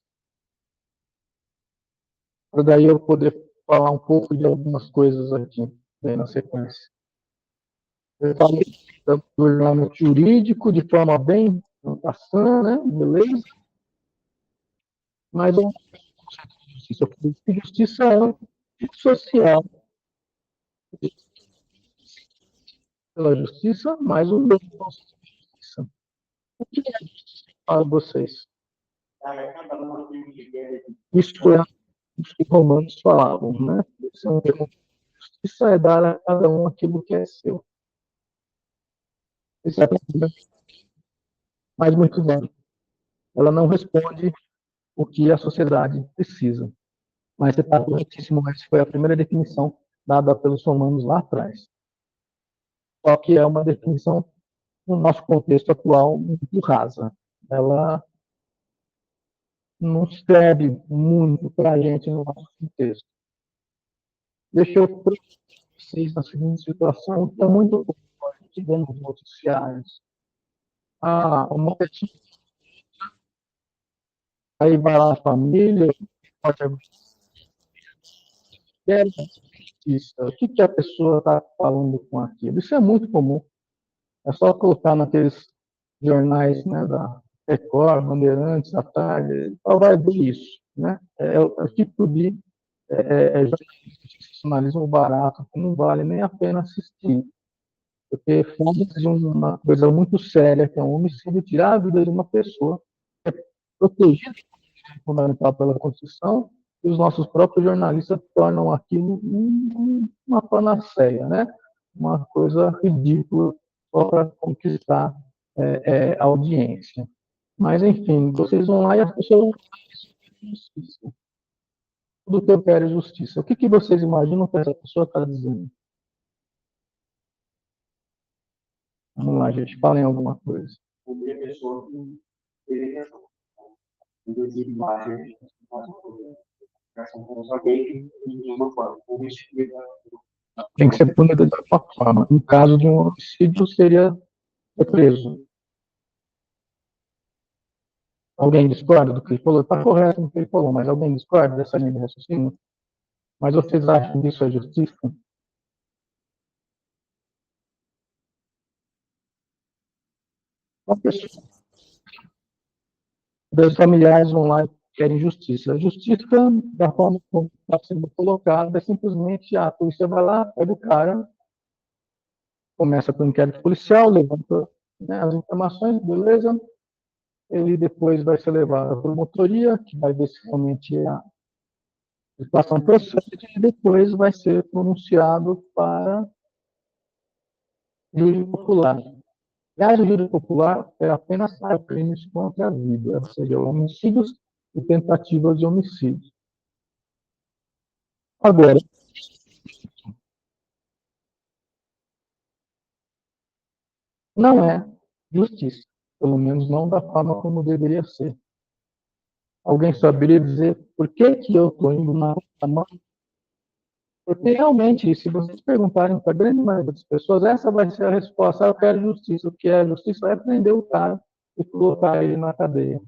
Para daí eu poder falar um pouco de algumas coisas aqui, bem na sequência. Eu falei do ordenamento jurídico de forma bem passando, né? Beleza? Mas a justiça política e justiça é um social pela justiça, mais um bem da justiça. O que é justiça para vocês? Isso é o que os romanos falavam, né? Isso é um termo. Justiça é dar a cada um aquilo que é seu. Isso é mas muito bem. Ela não responde o que a sociedade precisa. Mas você está corretíssimo, essa foi a primeira definição dada pelos romanos lá atrás. Só que é uma definição, no nosso contexto atual, muito rasa. Ela não serve muito para a gente no nosso contexto. Deixa eu para vocês na seguinte situação, que é muito forte dentro dos noticiários. Uma pessoa, aí vai lá a família, pode isso. O que, que a pessoa está falando com aquilo? Isso é muito comum. É só colocar naqueles jornais, né, da Record, Bandeirantes, à tarde, só vai ver isso. Né? É o tipo de jornalismo barato que não vale nem a pena assistir. Porque fala de uma coisa muito séria, que é um homicídio, tirar a vida de uma pessoa, protegida fundamental pela Constituição, e os nossos próprios jornalistas tornam aquilo uma panaceia, né? Uma coisa ridícula só para conquistar a audiência. Mas, enfim, vocês vão lá e as pessoas vão fazer justiça. Tudo que eu quero é justiça. O que, que vocês imaginam que essa pessoa está dizendo? Vamos lá, gente, falem alguma coisa. Tem que ser punido de alguma forma. Em caso de um homicídio, seria preso. Alguém discorda do que ele falou? Está correto no que ele falou, mas alguém discorda dessa linha de raciocínio? Mas vocês acham que isso é justiça? Os familiares vão lá e querem justiça. A justiça, da forma como está sendo colocada, é simplesmente a polícia vai lá, pega o cara, começa com o inquérito policial, levanta, né, as informações, beleza, ele depois vai ser levado à promotoria, que vai ver se realmente é a situação processa, e depois vai ser pronunciado para júri popular. Aliás, o júri popular é apenas para crimes contra a vida, ou seja, homicídios e tentativas de homicídio. Agora, não é justiça, pelo menos não da forma como deveria ser. Alguém saberia dizer por que, que eu estou indo na mão? Porque realmente, se vocês perguntarem para a grande maioria das pessoas, essa vai ser a resposta. Eu quero justiça. O que é justiça é prender o cara e colocar ele na cadeia.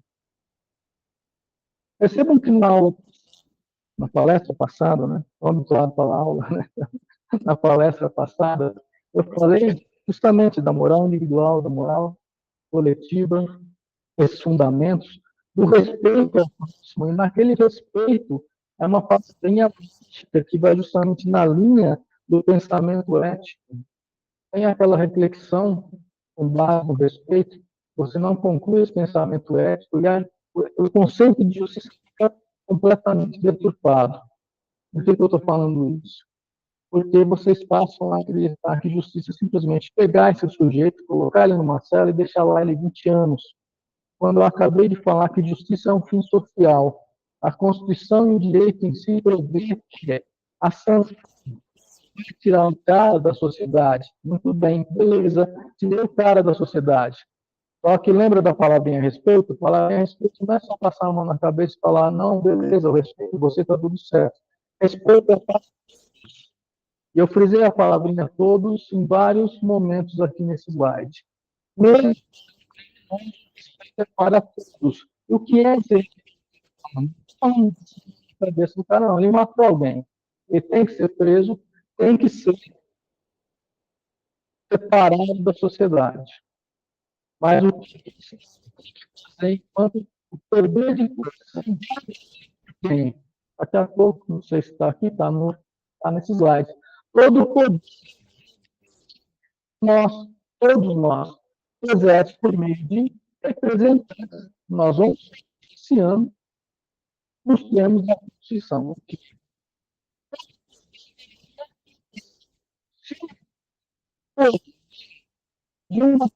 Percebam que na palestra passada, né? Vamos lá para a aula, né? Na palestra passada, eu falei justamente da moral individual, da moral coletiva, esses fundamentos, do respeito ao próximo. E naquele respeito, é uma palavrinha ética que vai justamente na linha do pensamento ético. Tem aquela reflexão com base no respeito, você não conclui esse pensamento ético e o conceito de justiça fica completamente deturpado. Por que eu estou falando isso? Porque vocês passam a acreditar que justiça é simplesmente pegar esse sujeito, colocar ele numa cela e deixar lá ele 20 anos. Quando eu acabei de falar que justiça é um fim social, a Constituição e o direito em si prevê que a sanção é tirar o cara da sociedade. Muito bem, beleza, tirei o cara da sociedade. Só que lembra da palavrinha respeito? Palavrinha respeito não é só passar a mão na cabeça e falar, não, beleza, eu respeito você, está tudo certo. Respeito é para... E eu frisei a palavrinha todos em vários momentos aqui nesse slide. Mesmo respeito é para todos. O que é esse não cabeça do cara, não. Ele matou alguém. Ele tem que ser preso, tem que ser separado da sociedade. Mas o que fazer enquanto o poder de coerção tem? Daqui a pouco, não sei se está aqui, está nesse slide. Todo o poder, nós, todos nós, exerce por meio de representantes. Nós vamos, esse ano, nos termos da Constituição. Se for de uma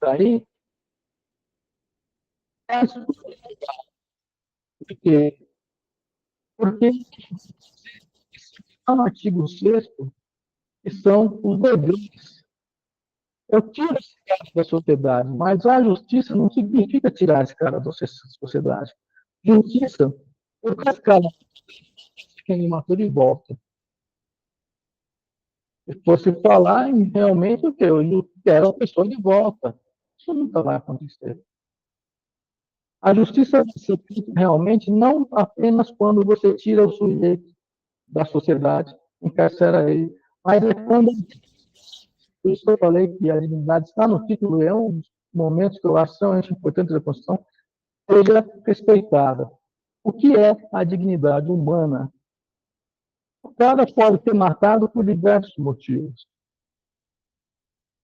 aí, é porque, porque no artigo 6º, que são os deveres. Eu tiro esse cara da sociedade, mas a justiça não significa tirar esse cara da sociedade. Justiça, eu quero esse cara que ele matou de volta. Se fosse falar em realmente o que? Eu quero a pessoa de volta. Isso nunca vai acontecer. A justiça se feita realmente não apenas quando você tira o sujeito da sociedade, encarcera ele, mas é quando, por isso que eu falei que a dignidade está no título, é um dos momentos que eu acho extremamente importantes da Constituição, seja respeitada. O que é a dignidade humana? O cara pode ser matado por diversos motivos.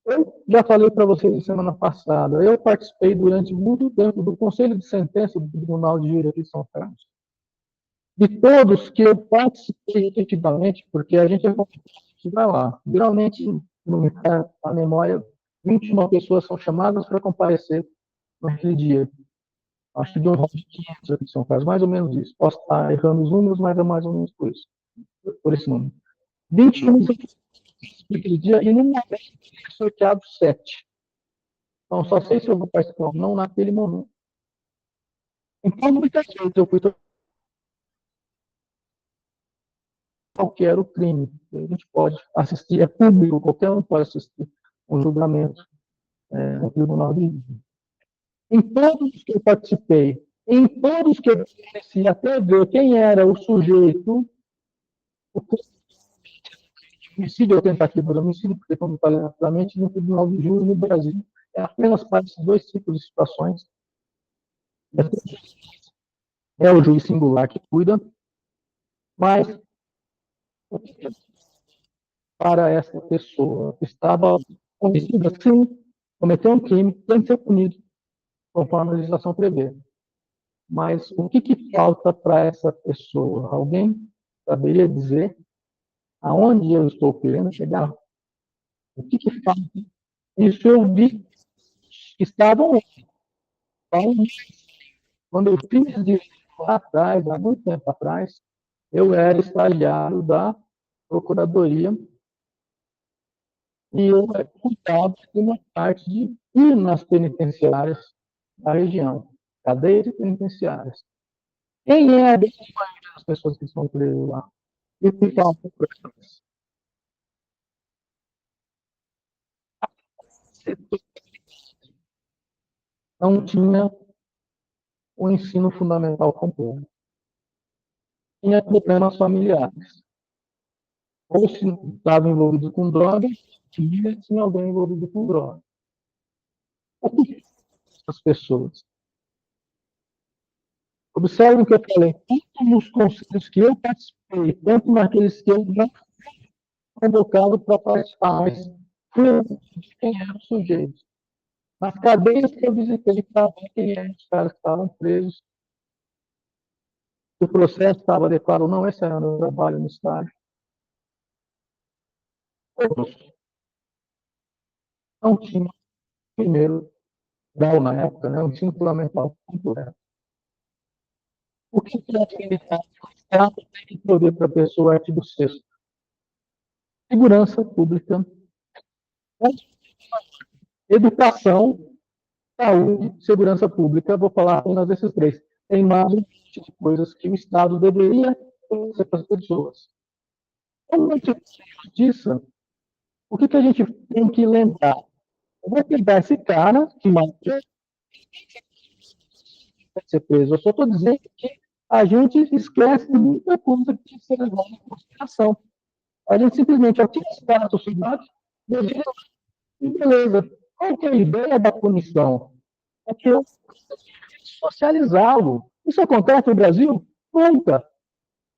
Eu já falei para vocês semana passada, eu participei durante muito tempo do Conselho de Sentença do Tribunal de Júri aqui em São Carlos. De todos que eu participei efetivamente, porque a gente vai lá, geralmente, a memória, 21 pessoas são chamadas para comparecer naquele dia. Acho que de um de 500 aqui em São Carlos, mais ou menos isso. Posso estar errando os números, mas é mais ou menos por isso, por esse número. 21 naquele dia, e no momento foi sorteado 7. Então, só sei se eu vou participar ou não naquele momento. Então, muitas vezes eu fui qual que era o crime. A gente pode assistir, é público, qualquer um pode assistir um julgamento no Tribunal de Justiça. Em todos os que eu participei, em todos que eu conheci, até ver quem era o sujeito, o homicídio ou tentativa de homicídio, porque, como eu falei anteriormente, no Tribunal de Júri no Brasil, é apenas para esses dois tipos de situações. É o juiz singular que cuida, mas para essa pessoa que estava conhecida, sim, cometeu um crime, tem que ser punido, conforme a legislação prevê. Mas o que falta para essa pessoa? Alguém saberia dizer aonde eu estou querendo chegar? O que falta? Isso eu vi que estavam quando eu fiz direito lá atrás, há muito tempo atrás, eu era estagiário da Procuradoria e eu cuidava de uma parte de ir nas penitenciárias da região, cadeias e penitenciárias. Quem é as pessoas que estão presas lá? E ficavam presas. Não tinha o ensino fundamental completo. Tinha problemas familiares. Ou se estava envolvido com droga, tinha alguém envolvido com droga. O que as pessoas? Observe o que eu falei, tanto nos conselhos que eu participei, tanto naqueles que eu não fui convocado para participar, mas fui de quem era o sujeito. Nas cadeias que eu visitei, para ver quem eram os caras que estavam presos, se o processo estava adequado ou não, esse era o meu trabalho no estágio. Todos não tinham, primeiro, grau na época, né, o ensino fundamental completo. O que é atividade tem que poder para a pessoa artigo 6º? Segurança pública, educação, saúde, segurança pública, vou falar apenas desses três. Tem mais um monte de coisas que o Estado deveria fazer para as pessoas. Quando a gente fala de justiça, o que a gente tem que lembrar? Eu vou pegar esse cara que matou, vai ser preso. Eu só estou dizendo que a gente esquece de muita coisa que tem que ser levada em consideração. A gente simplesmente atira esse cara na sociedade, e beleza. Qual que é a ideia da punição? É que eu socializá-lo. Isso acontece no Brasil? Nunca.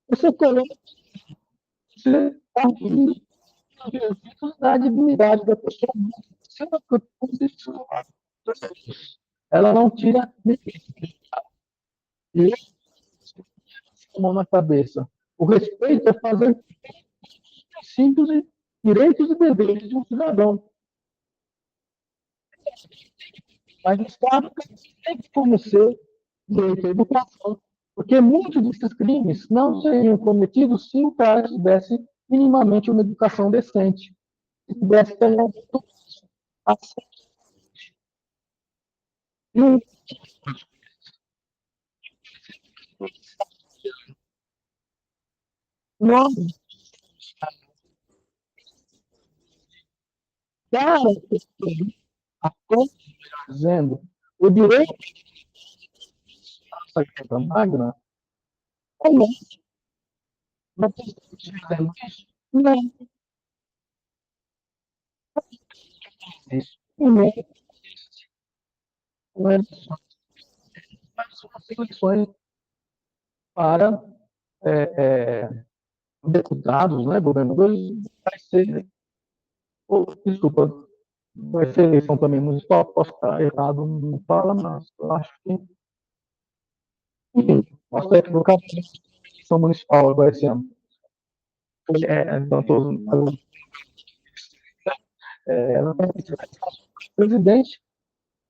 Você coloca, você a dignidade da pessoa. Ela não tira ninguém. E a mão na cabeça. O respeito é fazer princípios e direitos e deveres de um cidadão. Mas o Estado tem que fornecer direito à educação, porque muitos desses crimes não seriam cometidos se o cara tivesse minimamente uma educação decente, se tivesse acesso. Não, não, cara, a coisa dizendo, o direito à Carta Magna é não, não dizendo isso, não, isso, não, não é só, mas são eleições para deputados, né, governadores, vai ser, desculpa, vai ser eleição também municipal, posso estar errado, não fala, mas eu acho que, enfim, posso estar equivocado, eleição municipal agora esse ano. Então, ela vai ser presidente,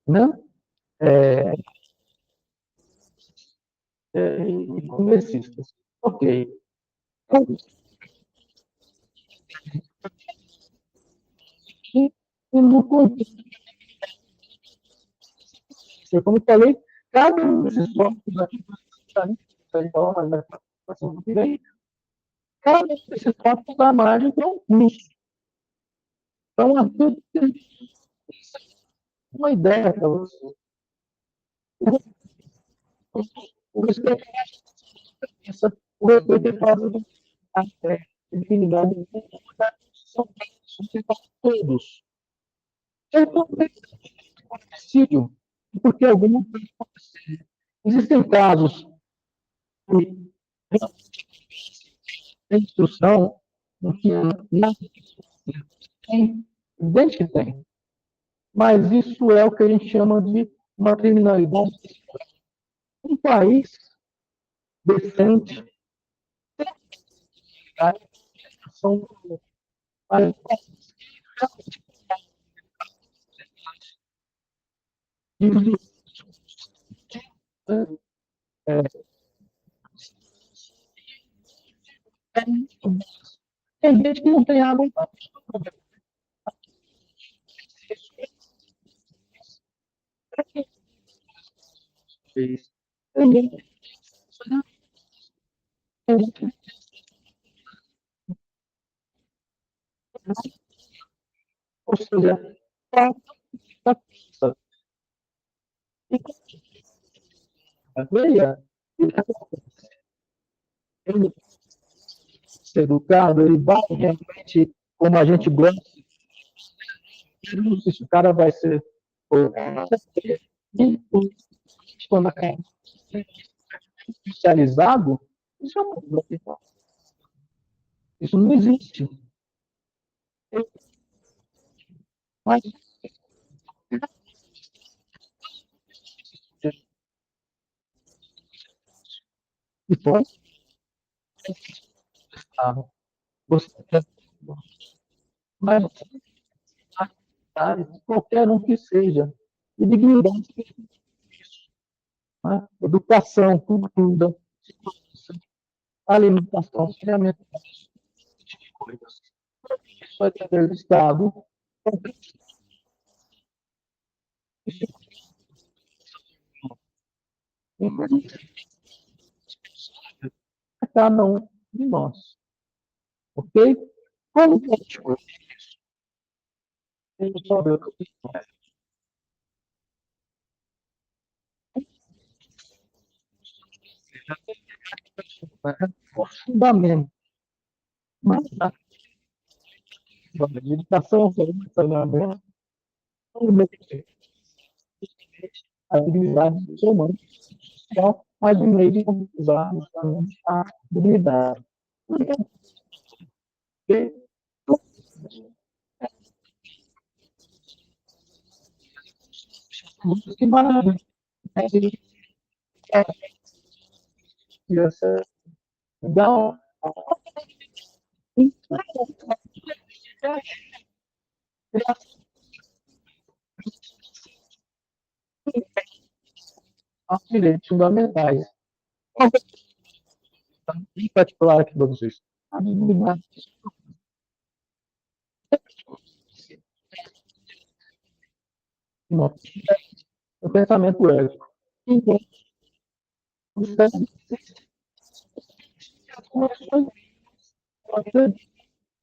né, é, e congressistas. Ok. Então, E no contexto, como eu falei, cada um desses tópicos aqui, cada um desses tópicos da margem tem um custo. Então, aqui tem uma ideia para você. O respeito o respeito é fácil de infinidade são todos. É possível, porque alguma coisa acontecer. Existem casos de instrução no que não tem, evidente que tem, mas isso é o que a gente chama de uma criminalidade. Um país decente, a são tem gente que não tem água. Tem gente que ou seja, veja, ele ser educado, ele vai realmente, como a gente gosta, se o cara vai ser quando acaba especializado, isso, isso não existe. Mas se for, você mas qualquer um que seja, e dignidade, né? Educação, cultura, alimentação, saneamento, coisas. Isso vai ter do Estado. Cada um de nós. Ok? Como que a gente vai resolver o que o fundamento? Mas a meditação, o saneamento, a habilidade do ser humano, mas o meio de usar a habilidade. Que maravilha. Então, os direitos fundamentais. Em particular aqui para vocês. A habilidade, o pensamento ético. Então, você pode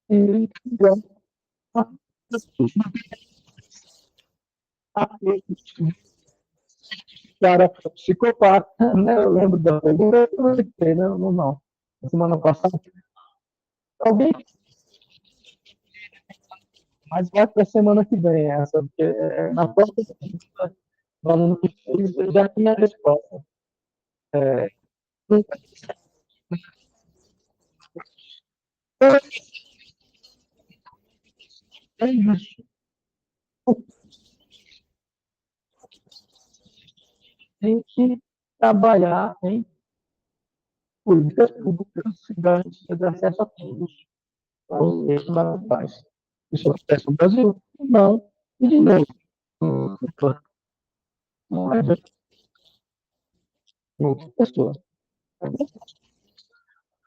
ir para psicopata, né? Eu lembro da pergunta, eu não sei, né? Não. Na semana passada, alguém, mas vai para a semana que vem essa, porque na próxima o aluno que fez já tinha a resposta. É, é isso. Tem que trabalhar em políticas públicas de acesso a todos. Os direitos fundamentais. Isso acontece no Brasil? Não. E de novo, não é outra pessoa.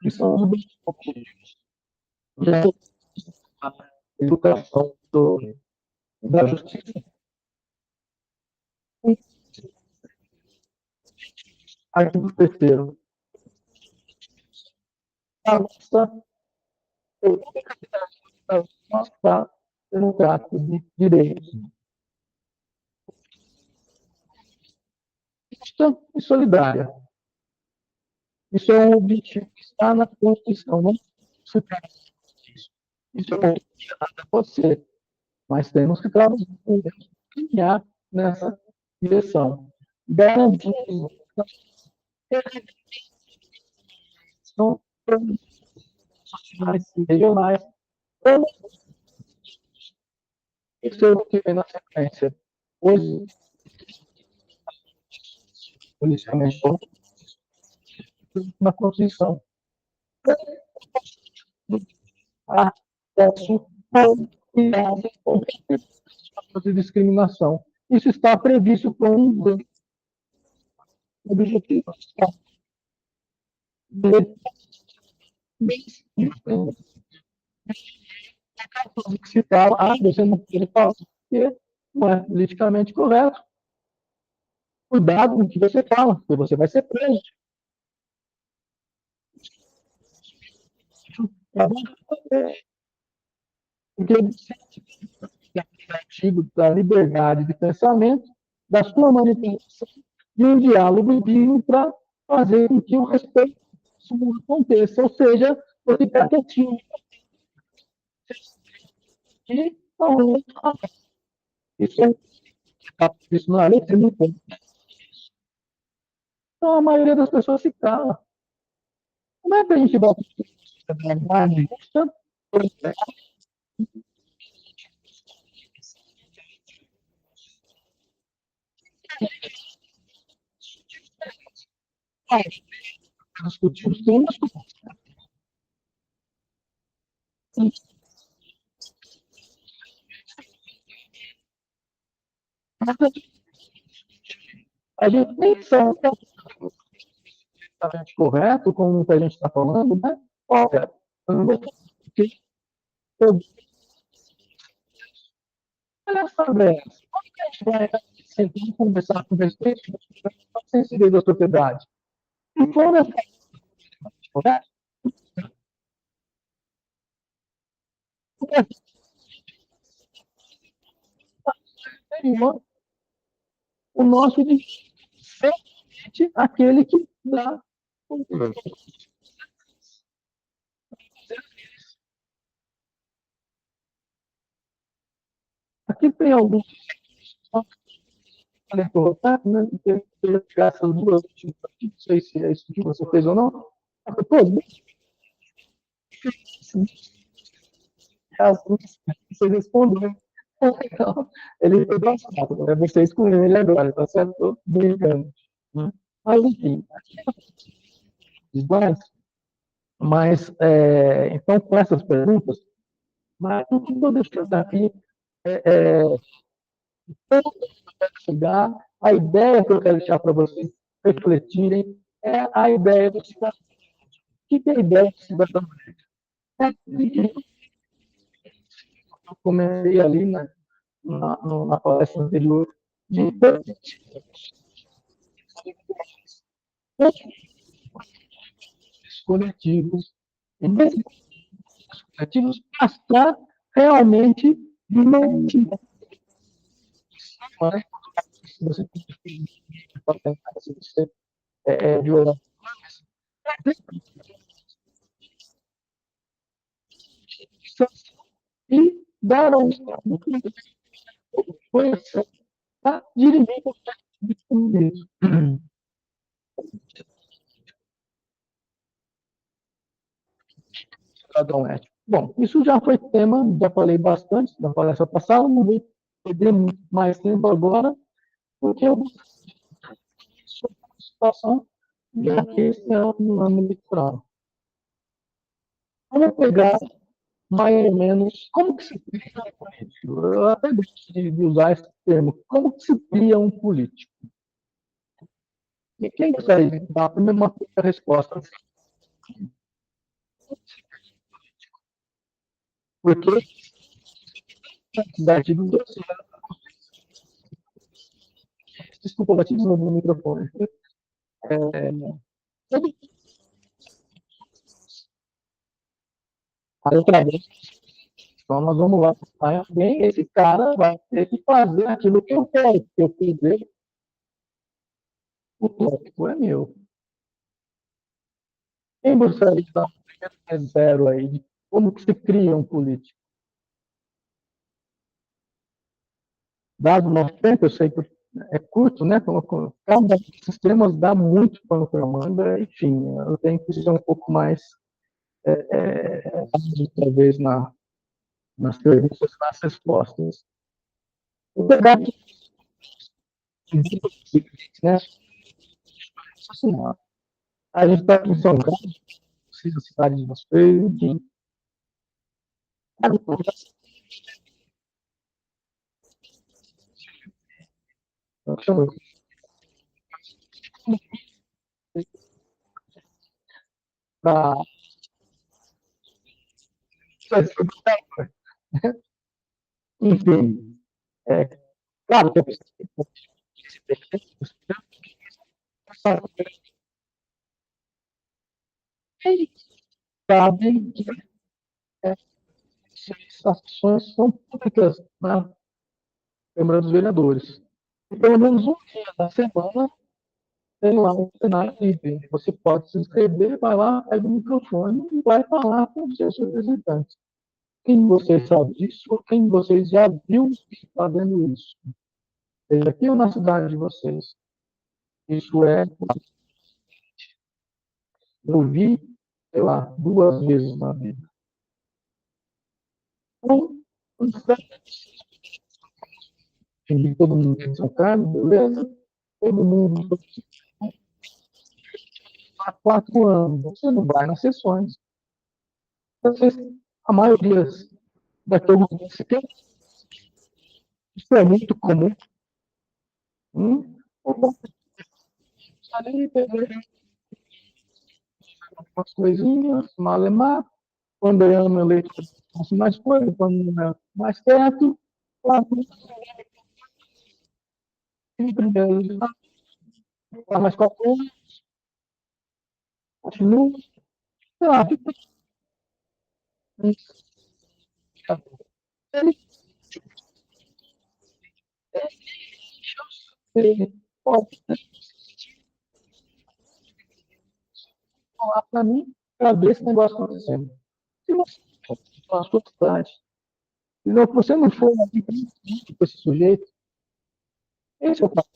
Isso é um objetivos. Educação, da justiça. Artigo 3º. A nossa democrática de direitos justa e solidária. Isso é um objetivo que está na Constituição, não se trata disso. Isso é uma nada pode ser, mas temos que caminhar nessa direção. Garantir são sociais e regionais. Isso é o que vem na sequência. Hoje, policiamento na Constituição. Acesso de discriminação. Isso está previsto com um objetivo que se fala, você não pode falar porque não é politicamente correto. Cuidado com o que você fala, porque você vai ser preso. Porque o artigo da liberdade de pensamento, da sua manifestação, de um diálogo digno para fazer com que o respeito aconteça. Ou seja, você ficar quietinho. E isso não é lei, você não pode. Então, a maioria das pessoas se cala. Como é que a gente bota a justa? Discutir os temas. A gente nem sabe exatamente correto com o que a gente está falando, né? Olha, olha só, André, como que a gente vai sentar e conversar com respeito à sensibilidade da sociedade? E quando essa correto, o nosso de ser aquele que dá. Aqui tem alguns colocar, né? Pegar essas duas, não sei se é isso que você fez ou não. Pô, você respondeu. Então, ele foi gostado, né? Você excluiu ele agora, tá certo? Estou brincando. Né? Mas, enfim, mas então, com essas perguntas, mas o que eu estou deixando aqui é chegar, a ideia que eu quero deixar para vocês refletirem é a ideia do cidadão. O que é a ideia do cidadão? É que eu comentei ali na palestra anterior, de coletivos, e desses coletivos passar realmente de uma entidade. Se você se você violar e dar uma coisa para dirimir qualquer tipo de direito. Cidadão ético. Bom, isso já foi tema, já falei bastante na palestra passada, não vou perder muito mais tempo agora, porque eu sou uma situação, já que esse é um ano eleitoral. Vamos pegar mais ou menos como que se cria um político. Eu até gosto de usar esse termo. Como que se cria um político? E quem gostaria de dar a primeira resposta? Porque Da artigo 12, desculpa, bati de novo no microfone. É, outra vez, então nós vamos lá para alguém, esse cara vai ter que fazer aquilo que eu quero, que eu fizer, o tópico é meu. Quem gostaria de dar um primeiro zero aí de como que se cria um político? Dado o nosso tempo, eu sei que é curto, né? Cada sistema dá muito pano para manga, enfim, eu tenho que ser um pouco mais, talvez, nas perguntas, nas respostas. O debate, né? Assim, a gente está aqui em São Paulo, precisa cidade de vocês, enfim. Para enfim, claro que eu sabem que essas ações são públicas na Câmara dos Vereadores. E pelo menos um dia da semana tem lá um cenário livre. Você pode se inscrever, vai lá, pega o microfone e vai falar com os seus representantes. Quem de vocês sabe disso ou quem de vocês já viu fazendo isso? Seja aqui ou na cidade de vocês. Isso é, eu vi, sei lá, 2 vezes na vida. Então, todo mundo tem São Carlos, beleza? Todo mundo há 4 anos. Você não vai nas sessões. Você, a maioria daqueles isso é muito comum. Ali, umas coisinhas, malemar, quando é ano eleito, faço mais coisas, quando não é mais perto, faço sempre, mais qualquer coisa, continuo, sei lá, ele pode falar para mim, para ver esse negócio acontecendo. Se você for a sua cidade, se você não for com esse sujeito, esse é o papo.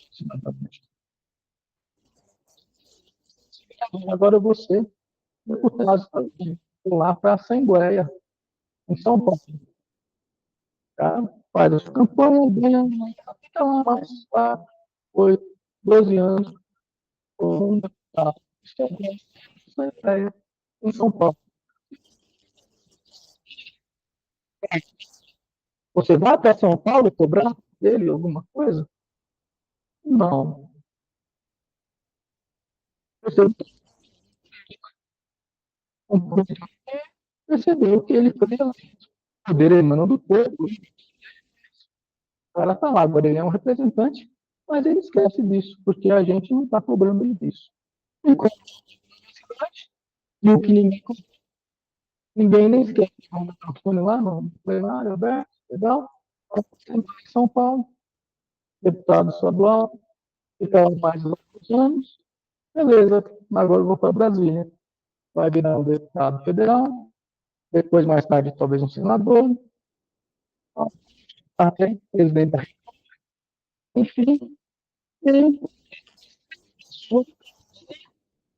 Agora você, deputado, lá para a Assembleia, em São Paulo, tá? Faz a sua campanha, ganha, fica lá mais 4, 8, 12 anos, com um deputado. Isso é ideia em São Paulo. Você vai até São Paulo cobrar dele alguma coisa? Não. Você percebeu que ele poderia poder emana do povo, o cara está lá, agora ele é um representante, mas ele esquece disso, porque a gente não está cobrando ele disso. Enquanto, e o que ninguém nem esquece de mandar o telefone lá no plenário aberto, legal? Em São Paulo, deputado estadual, ficava mais outros anos, beleza, agora eu vou para Brasília. Vai virar um deputado federal, depois, mais tarde, talvez um senador, até presidente da enfim,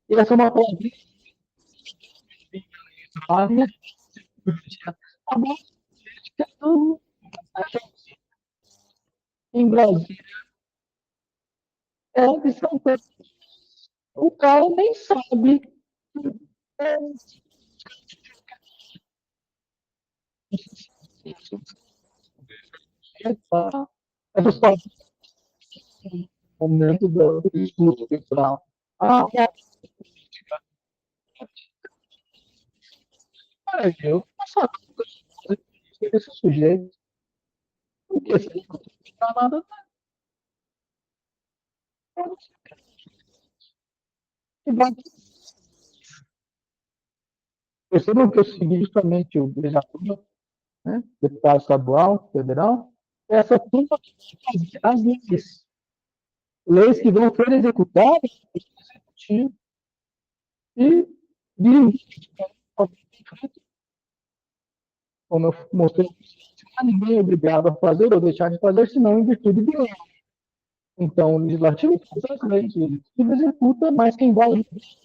e essa é uma política em Brasília. É de São Paulo. O cara nem sabe. É, tá, é só o momento do discurso eleitoral. É, eu não sabia esse sujeito. Porque se ele não ficar nada, vai. Percebam que eu segui justamente o Beija-Flor, né, deputado estadual, federal, essa turma que faz as leis que vão ser executadas pelo executivo e dirigir, como eu mostrei, ninguém é obrigado a fazer ou deixar de fazer, senão em virtude de lei. Então, o legislativo faz as leis, o executivo executa, mas quem vai isso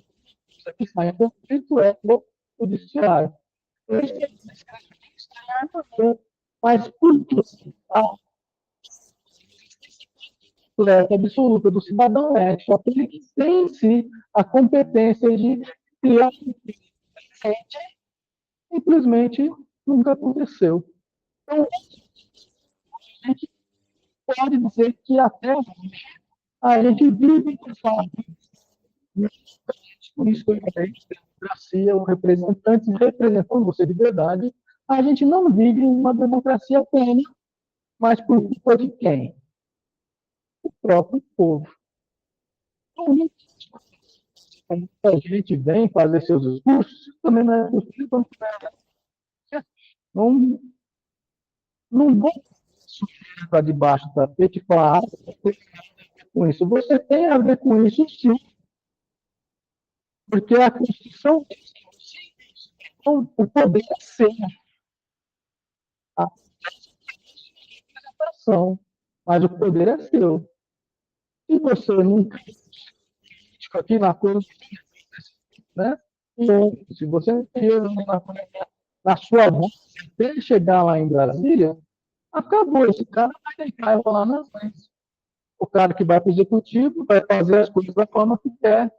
aqui sai em conflito é o judiciário. Mas por que a completa absoluta do cidadão ético, aquele que tem em si a competência de criar simplesmente nunca aconteceu. Então, a gente pode dizer que até a gente vive com por isso que eu falei, democracia, o representante representando você de verdade, a gente não vive em uma democracia plena, mas por culpa de quem? O próprio povo. Então, a gente vem fazer seus discursos, também não é possível, não, não vou para debaixo do tapete e falar com isso. Você tem a ver com isso, sim, porque a Constituição, o poder é seu, a ação, mas o poder é seu. Se você nunca aqui na coisa, né? Se você não na sua voz até chegar lá em Brasília, acabou. Esse cara vai deitar e falar, não, mas o cara que vai para o executivo vai fazer as coisas da forma que quer.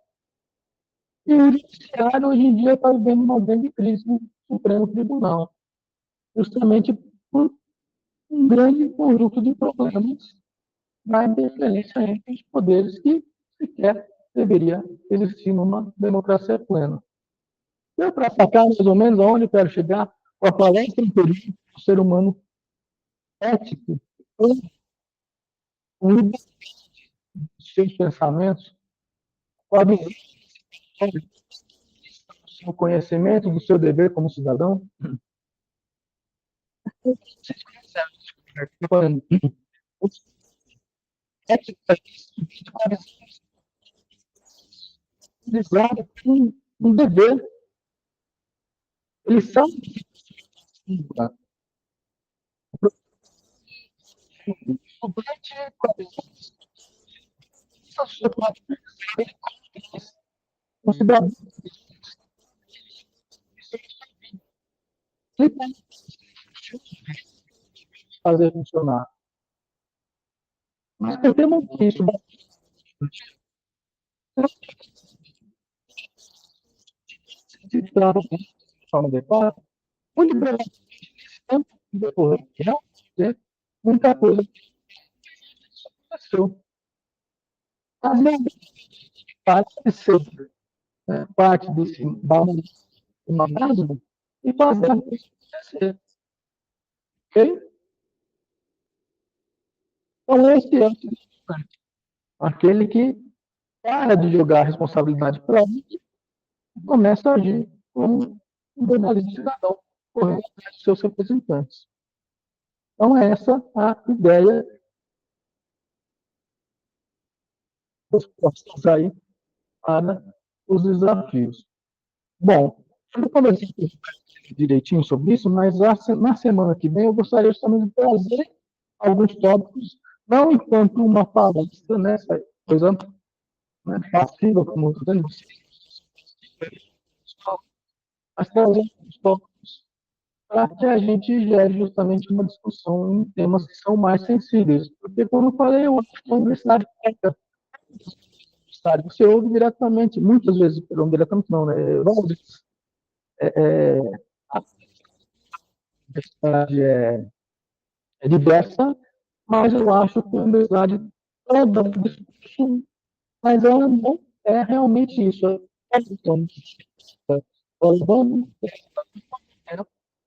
E o judiciário, hoje em dia, está vivendo uma grande crise no Supremo Tribunal, justamente por um grande conjunto de problemas na interferência entre os poderes que sequer deveria existir numa democracia plena. Deu para sacar mais ou menos aonde eu quero chegar com a palestra anterior do ser humano ético, com os seus pensamentos, com a visão do seu conhecimento, do seu dever como cidadão. Vocês conhecem ética utilizada como um dever. Eles são um cidadão que tem que fazer funcionar. Mas percebam que isso se trata de forma adequada, muito provavelmente tempo depois, realmente, muita coisa aconteceu. Mas não parte de ser parte desse uma máxima e fazer a coisa acontecer. Ok? Então, esse é aquele que para de jogar a responsabilidade para mim e começa a agir como um verdadeiro cidadão, correndo atrás dos seus representantes. Então, é essa a ideia dos postos aí para os desafios. Bom, eu vou conversar direitinho sobre isso, mas na semana que vem eu gostaria também de trazer alguns tópicos, não enquanto uma palestra, né, essa coisa, né, passiva, como você, mas trazer alguns tópicos para que a gente gere justamente uma discussão em temas que são mais sensíveis. Porque, como eu falei, eu acho que a universidade pública, você ouve diretamente, muitas vezes, não diretamente não, né? A universidade é diversa, mas eu acho que a universidade toda um discurso, mas ela não é realmente isso. Ela vamos,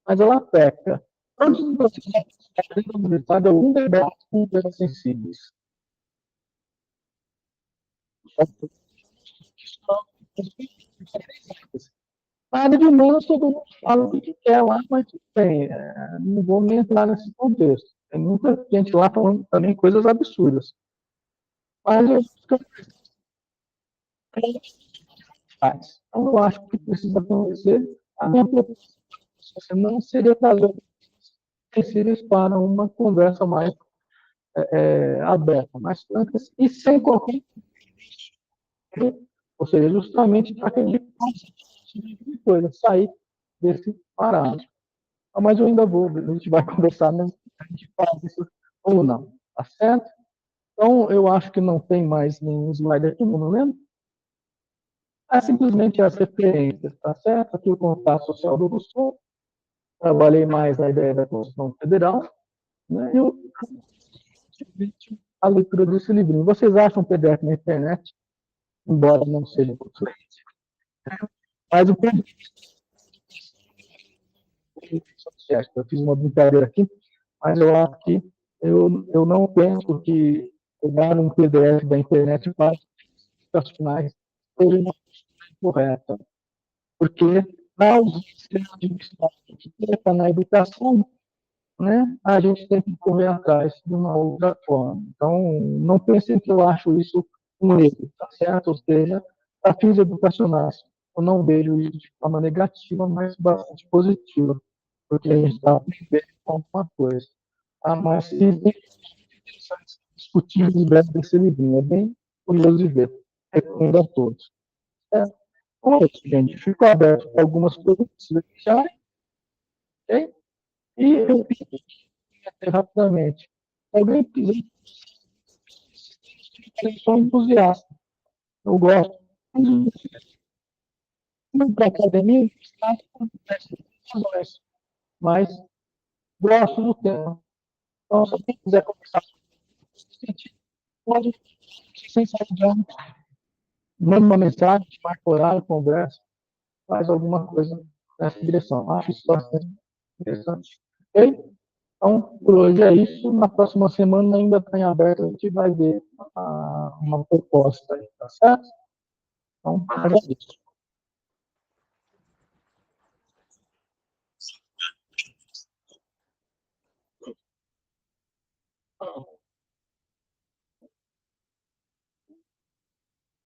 mas ela peca. Antes de você fazer algum debate com coisas sensíveis. Nada de menos, todo mundo fala o que quer lá, mas bem, não vou nem entrar nesse contexto. Tem muita gente lá falando também coisas absurdas. Mas então, eu acho que precisa acontecer. A minha proposta não seria trazer sensíveis para uma conversa mais aberta, mais franca e sem qualquer. Ou seja, justamente para que a gente possa coisa, sair desse parado. Mas eu ainda vou, a gente vai conversar, né? A gente faz isso ou não, tá certo? Então, eu acho que não tem mais nenhum slide aqui, não lembro. É simplesmente as referências, tá certo? Aqui o contato social do Rousseau, trabalhei mais na ideia da Constituição Federal, né? E a leitura desse livrinho. Vocês acham o PDF na internet, embora não seja português. Mas o eu fiz uma brincadeira aqui, mas eu acho que eu não penso que pegar um PDF da internet para as finais seja uma correta, porque na ausência de uma na educação, né, a gente tem que correr atrás de uma outra forma. Então, não pensem que eu acho isso um erro, tá certo? Ou seja, a fins educacionais, eu não vejo isso de forma negativa, mas bastante positiva, porque a gente está aprendendo alguma coisa. Mas existe discutir em breve desse livrinho, é bem curioso de ver. Recomendo a todos. É, bom, gente, fico aberto para algumas perguntas, se deixarem, ok? E eu rapidamente. Alguém quiser, eu sou entusiasta. Eu gosto. Não para academia, mas gosto do tema. Então, se alguém quiser conversar nesse sentido, pode, sem sair de ano, manda uma mensagem, marca horário, conversa, faz alguma coisa nessa direção. Acho isso bastante interessante. Ok? Então, por hoje é isso. Na próxima semana ainda está em aberto, a gente vai ver uma proposta aí, tá certo? Então, agradeço.